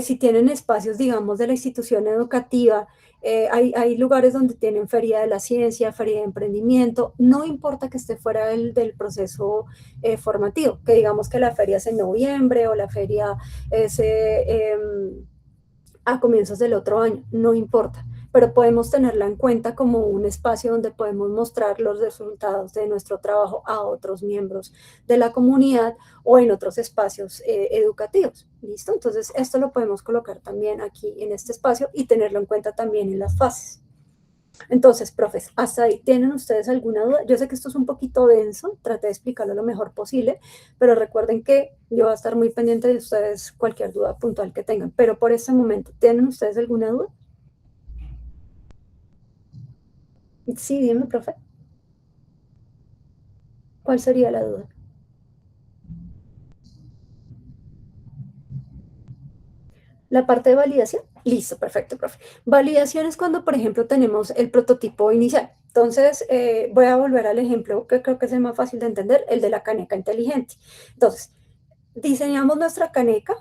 S1: si tienen espacios, digamos, de la institución educativa, hay lugares donde tienen feria de la ciencia, feria de emprendimiento, no importa que esté fuera del proceso formativo, que digamos que la feria es en noviembre o la feria es a comienzos del otro año, no importa, pero podemos tenerla en cuenta como un espacio donde podemos mostrar los resultados de nuestro trabajo a otros miembros de la comunidad o en otros espacios educativos, ¿listo? Entonces esto lo podemos colocar también aquí en este espacio y tenerlo en cuenta también en las fases. Entonces, profes, hasta ahí, ¿tienen ustedes alguna duda? Yo sé que esto es un poquito denso, traté de explicarlo lo mejor posible, pero recuerden que yo voy a estar muy pendiente de ustedes cualquier duda puntual que tengan, pero por este momento, ¿tienen ustedes alguna duda? Sí, dime, profe. ¿Cuál sería la duda? La parte de validación. Listo, perfecto, profe. Validación es cuando, por ejemplo, tenemos el prototipo inicial. Entonces, voy a volver al ejemplo que creo que es el más fácil de entender, el de la caneca inteligente. Entonces, diseñamos nuestra caneca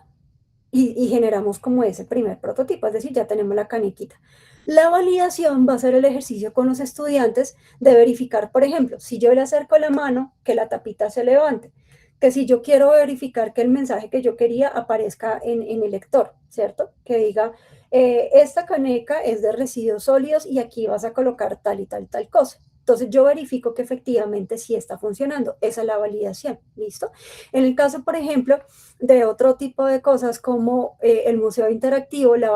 S1: y generamos como ese primer prototipo, es decir, ya tenemos la canequita. La validación va a ser el ejercicio con los estudiantes de verificar, por ejemplo, si yo le acerco la mano, que la tapita se levante, que si yo quiero verificar que el mensaje que yo quería aparezca en el lector, ¿cierto? Que diga, esta caneca es de residuos sólidos y aquí vas a colocar tal y tal cosa. Entonces yo verifico que efectivamente sí está funcionando. Esa es la validación, ¿listo? En el caso, por ejemplo, de otro tipo de cosas como el museo interactivo, la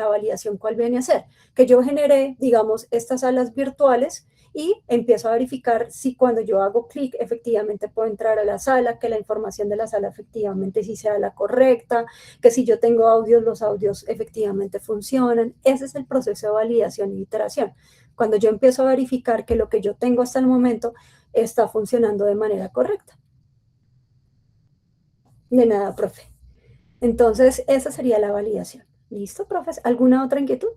S1: validación, ¿cuál viene a ser? Que yo generé, digamos, estas salas virtuales y empiezo a verificar si cuando yo hago clic efectivamente puedo entrar a la sala, que la información de la sala efectivamente sí sea la correcta, que si yo tengo audios, los audios efectivamente funcionan. Ese es el proceso de validación y iteración. Cuando yo empiezo a verificar que lo que yo tengo hasta el momento está funcionando de manera correcta. De nada, profe. Entonces, esa sería la validación. ¿Listo, profes? ¿Alguna otra inquietud?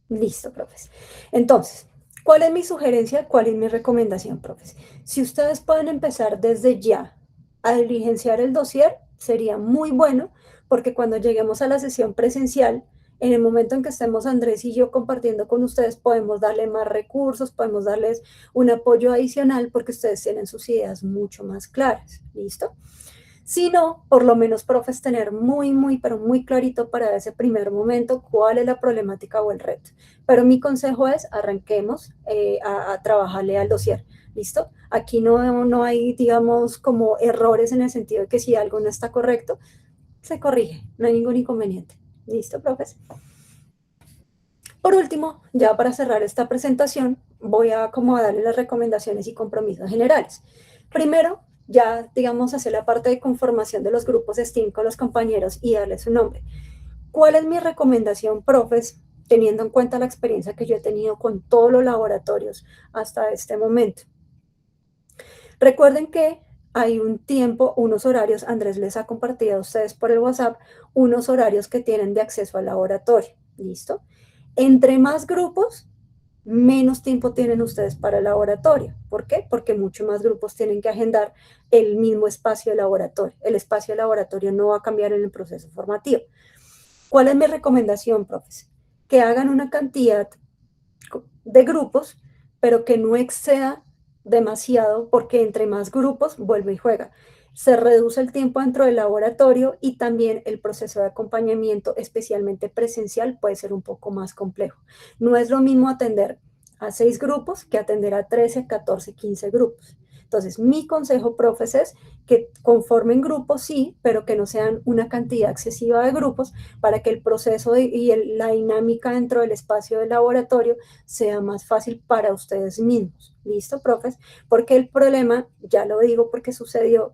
S1: Listo, profes. Entonces, ¿cuál es mi sugerencia? ¿Cuál es mi recomendación, profes? Si ustedes pueden empezar desde ya a diligenciar el dossier sería muy bueno, porque cuando lleguemos a la sesión presencial, en el momento en que estemos Andrés y yo compartiendo con ustedes, podemos darle más recursos, podemos darles un apoyo adicional, porque ustedes tienen sus ideas mucho más claras, ¿listo? Si no, por lo menos, profes, tener pero muy clarito para ese primer momento cuál es la problemática o el reto. Pero mi consejo es, arranquemos a trabajarle al dossier, ¿listo? Aquí no hay, digamos, como errores en el sentido de que si algo no está correcto, se corrige, no hay ningún inconveniente. ¿Listo, profes? Por último, ya para cerrar esta presentación, voy a darle las recomendaciones y compromisos generales. Primero, ya, digamos, hacer la parte de conformación de los grupos STEAM con los compañeros y darle su nombre. ¿Cuál es mi recomendación, profes, teniendo en cuenta la experiencia que yo he tenido con todos los laboratorios hasta este momento? Recuerden que hay un tiempo, unos horarios, Andrés les ha compartido a ustedes por el WhatsApp, unos horarios que tienen de acceso al laboratorio, ¿listo? Entre más grupos, menos tiempo tienen ustedes para el laboratorio. ¿Por qué? Porque muchos más grupos tienen que agendar el mismo espacio de laboratorio. El espacio de laboratorio no va a cambiar en el proceso formativo. ¿Cuál es mi recomendación, profes? Que hagan una cantidad de grupos, pero que no exceda demasiado, porque entre más grupos, vuelve y juega. Se reduce el tiempo dentro del laboratorio y también el proceso de acompañamiento, especialmente presencial, puede ser un poco más complejo. No es lo mismo atender a 6 grupos que atender a 13, 14, 15 grupos. Entonces, mi consejo, profes, es que conformen grupos, sí, pero que no sean una cantidad excesiva de grupos para que el proceso y la dinámica dentro del espacio del laboratorio sea más fácil para ustedes mismos. ¿Listo, profes? Porque el problema, ya lo digo porque sucedió,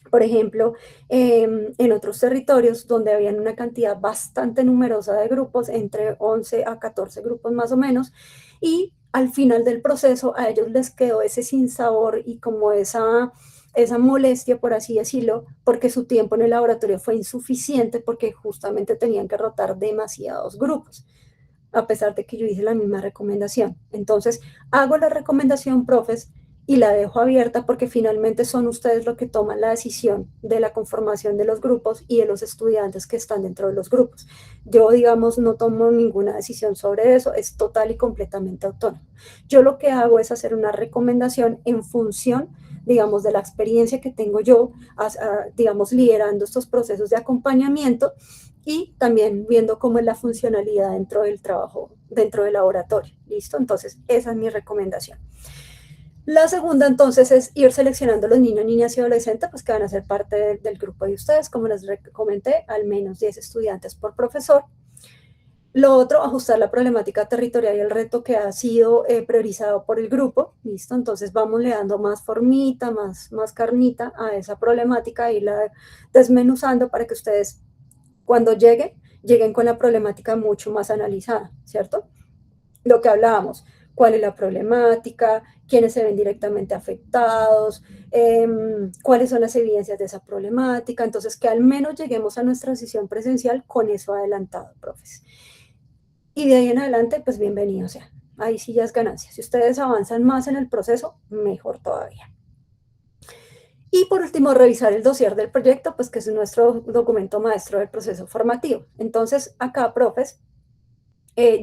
S1: por ejemplo, en otros territorios donde habían una cantidad bastante numerosa de grupos, entre 11 a 14 grupos más o menos, y al final del proceso a ellos les quedó ese sinsabor y como esa molestia, por así decirlo, porque su tiempo en el laboratorio fue insuficiente porque justamente tenían que rotar demasiados grupos, a pesar de que yo hice la misma recomendación. Entonces, hago la recomendación, profes, y la dejo abierta porque finalmente son ustedes los que toman la decisión de la conformación de los grupos y de los estudiantes que están dentro de los grupos. Yo, digamos, no tomo ninguna decisión sobre eso, es total y completamente autónomo. Yo lo que hago es hacer una recomendación en función, digamos, de la experiencia que tengo yo, digamos, liderando estos procesos de acompañamiento y también viendo cómo es la funcionalidad dentro del trabajo, dentro del laboratorio. ¿Listo? Entonces, esa es mi recomendación. La segunda, entonces, es ir seleccionando los niños, niñas y adolescentes pues, que van a ser parte del grupo de ustedes. Como les comenté, al menos 10 estudiantes por profesor. Lo otro, ajustar la problemática territorial y el reto que ha sido priorizado por el grupo. ¿Listo? Entonces, vamos le dando más formita, más carnita a esa problemática, irla desmenuzando para que ustedes, cuando lleguen con la problemática mucho más analizada, ¿cierto? Lo que hablábamos, cuál es la problemática, quiénes se ven directamente afectados, cuáles son las evidencias de esa problemática. Entonces, que al menos lleguemos a nuestra sesión presencial con eso adelantado, profes. Y de ahí en adelante, pues bienvenido sea. Ahí sí ya es ganancia. Si ustedes avanzan más en el proceso, mejor todavía. Y por último, revisar el dossier del proyecto, pues que es nuestro documento maestro del proceso formativo. Entonces, acá, profes,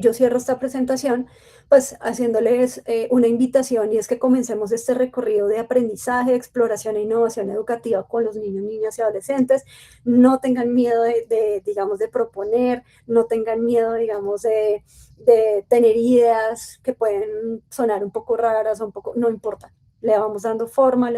S1: yo cierro esta presentación pues haciéndoles una invitación, y es que comencemos este recorrido de aprendizaje, exploración e innovación educativa con los niños, niñas y adolescentes. No tengan miedo digamos, de proponer, no tengan miedo, digamos, de tener ideas que pueden sonar un poco raras o un poco, no importa. Le vamos dando forma,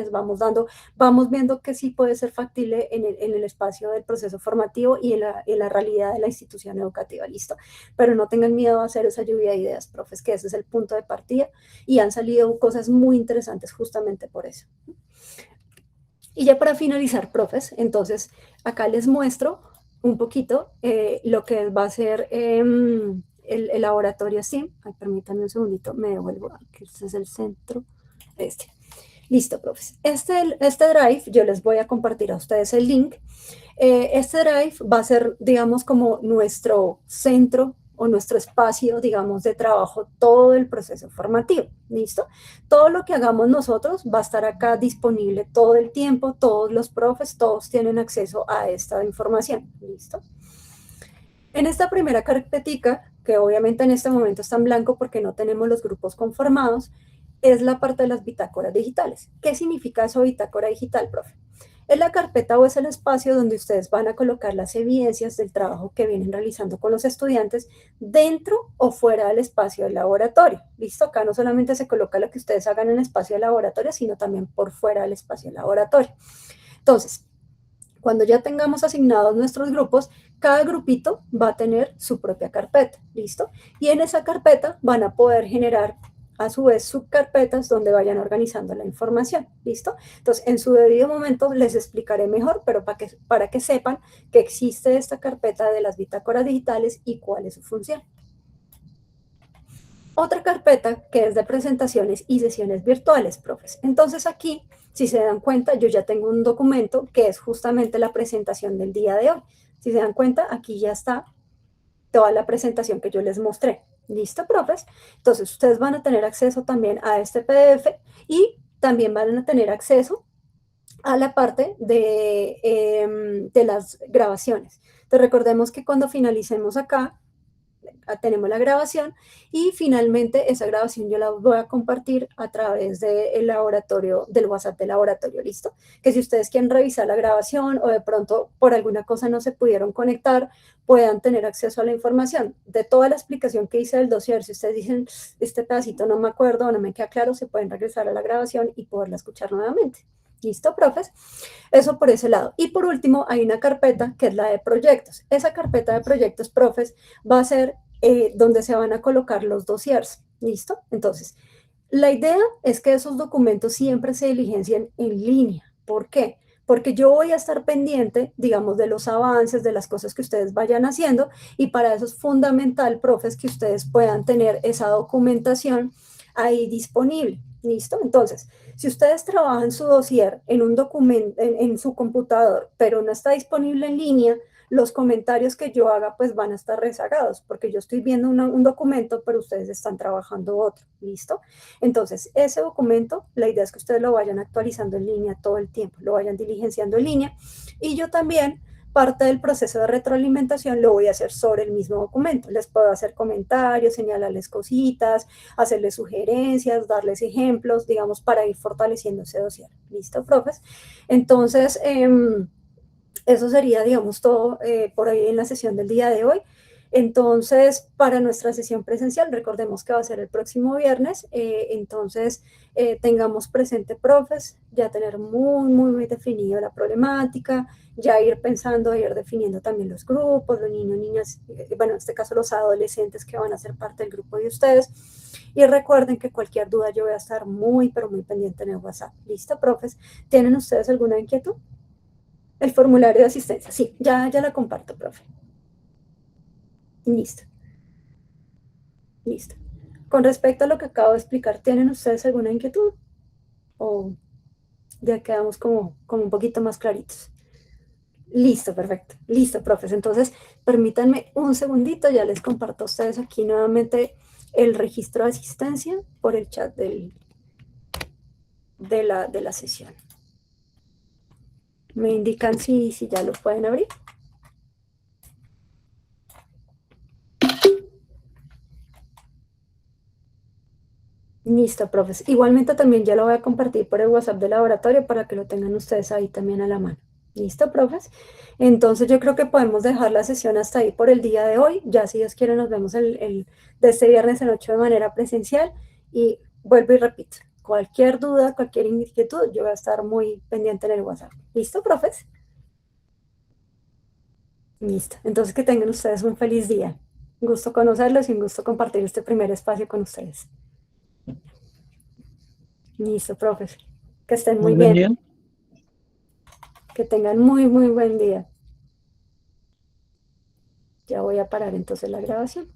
S1: vamos viendo que sí puede ser factible en el espacio del proceso formativo y en la realidad de la institución educativa, listo. Pero no tengan miedo a hacer esa lluvia de ideas, profes, que ese es el punto de partida y han salido cosas muy interesantes justamente por eso. Y ya para finalizar, profes, entonces acá les muestro un poquito lo que va a ser el laboratorio STEAM. Ay, permítanme un segundito, me devuelvo, aquí este es el centro. Listo, profes. Este drive, yo les voy a compartir a ustedes el link. Este drive va a ser, digamos, como nuestro centro o nuestro espacio, digamos, de trabajo, todo el proceso formativo, ¿listo? Todo lo que hagamos nosotros va a estar acá disponible todo el tiempo, todos los profes, todos tienen acceso a esta información, ¿listo? En esta primera carpetica, que obviamente en este momento está en blanco porque no tenemos los grupos conformados, es la parte de las bitácoras digitales. ¿Qué significa eso, bitácora digital, profe? Es la carpeta o es el espacio donde ustedes van a colocar las evidencias del trabajo que vienen realizando con los estudiantes dentro o fuera del espacio del laboratorio. ¿Listo? Acá no solamente se coloca lo que ustedes hagan en el espacio del laboratorio, sino también por fuera del espacio del laboratorio. Entonces, cuando ya tengamos asignados nuestros grupos, cada grupito va a tener su propia carpeta, ¿listo? Y en esa carpeta van a poder generar a su vez subcarpetas donde vayan organizando la información, ¿listo? Entonces, en su debido momento les explicaré mejor, pero para que sepan que existe esta carpeta de las bitácoras digitales y cuál es su función. Otra carpeta que es de presentaciones y sesiones virtuales, profes. Entonces aquí, si se dan cuenta, yo ya tengo un documento que es justamente la presentación del día de hoy. Si se dan cuenta, aquí ya está toda la presentación que yo les mostré. ¿Listo, profes? Entonces, ustedes van a tener acceso también a este PDF y también van a tener acceso a la parte de las grabaciones. Entonces, recordemos que cuando finalicemos acá, tenemos la grabación y finalmente esa grabación yo la voy a compartir a través del laboratorio, del WhatsApp del laboratorio, ¿listo? Que si ustedes quieren revisar la grabación o de pronto por alguna cosa no se pudieron conectar, puedan tener acceso a la información. De toda la explicación que hice del dossier, si ustedes dicen, este pedacito no me acuerdo o no me queda claro, se pueden regresar a la grabación y poderla escuchar nuevamente. ¿Listo, profes? Eso por ese lado. Y por último, hay una carpeta que es la de proyectos. Esa carpeta de proyectos, profes, va a ser donde se van a colocar los dossiers. ¿Listo? Entonces, la idea es que esos documentos siempre se diligencien en línea. ¿Por qué? Porque yo voy a estar pendiente, digamos, de los avances, de las cosas que ustedes vayan haciendo, y para eso es fundamental, profes, que ustedes puedan tener esa documentación ahí disponible. ¿Listo? Entonces, si ustedes trabajan su dossier en un documento, en su computador, pero no está disponible en línea, los comentarios que yo haga pues van a estar rezagados, porque yo estoy viendo un documento, pero ustedes están trabajando otro, ¿listo? Entonces, ese documento, la idea es que ustedes lo vayan actualizando en línea todo el tiempo, lo vayan diligenciando en línea, y yo también, parte del proceso de retroalimentación lo voy a hacer sobre el mismo documento. Les puedo hacer comentarios, señalarles cositas, hacerles sugerencias, darles ejemplos, digamos, para ir fortaleciendo ese dossier. ¿Listo, profes? Entonces, eso sería, digamos, todo por ahí en la sesión del día de hoy. Entonces, para nuestra sesión presencial, recordemos que va a ser el próximo viernes, entonces tengamos presente, profes, ya tener muy definido la problemática, ya ir pensando, ir definiendo también los grupos, los niños, niñas, bueno, en este caso los adolescentes que van a ser parte del grupo de ustedes. Y recuerden que cualquier duda yo voy a estar pero muy pendiente en el WhatsApp. ¿Listo, profes? ¿Tienen ustedes alguna inquietud? El formulario de asistencia, sí, ya la comparto, profe. Listo. Listo. Con respecto a lo que acabo de explicar, ¿tienen ustedes alguna inquietud? ¿O ya quedamos como un poquito más claritos? Listo, perfecto. Listo, profes. Entonces, permítanme un segundito, ya les comparto a ustedes aquí nuevamente el registro de asistencia por el chat de la sesión. Me indican si ya lo pueden abrir. Listo, profes. Igualmente también ya lo voy a compartir por el WhatsApp del laboratorio para que lo tengan ustedes ahí también a la mano. ¿Listo, profes? Entonces yo creo que podemos dejar la sesión hasta ahí por el día de hoy. Ya si Dios quiere nos vemos de este viernes en 8 de manera presencial. Y vuelvo y repito, cualquier duda, cualquier inquietud, yo voy a estar muy pendiente en el WhatsApp. ¿Listo, profes? Listo. Entonces que tengan ustedes un feliz día. Un gusto conocerlos y un gusto compartir este primer espacio con ustedes. Listo, profes. Que estén muy bien. Que tengan muy buen día. Ya voy a parar entonces la grabación.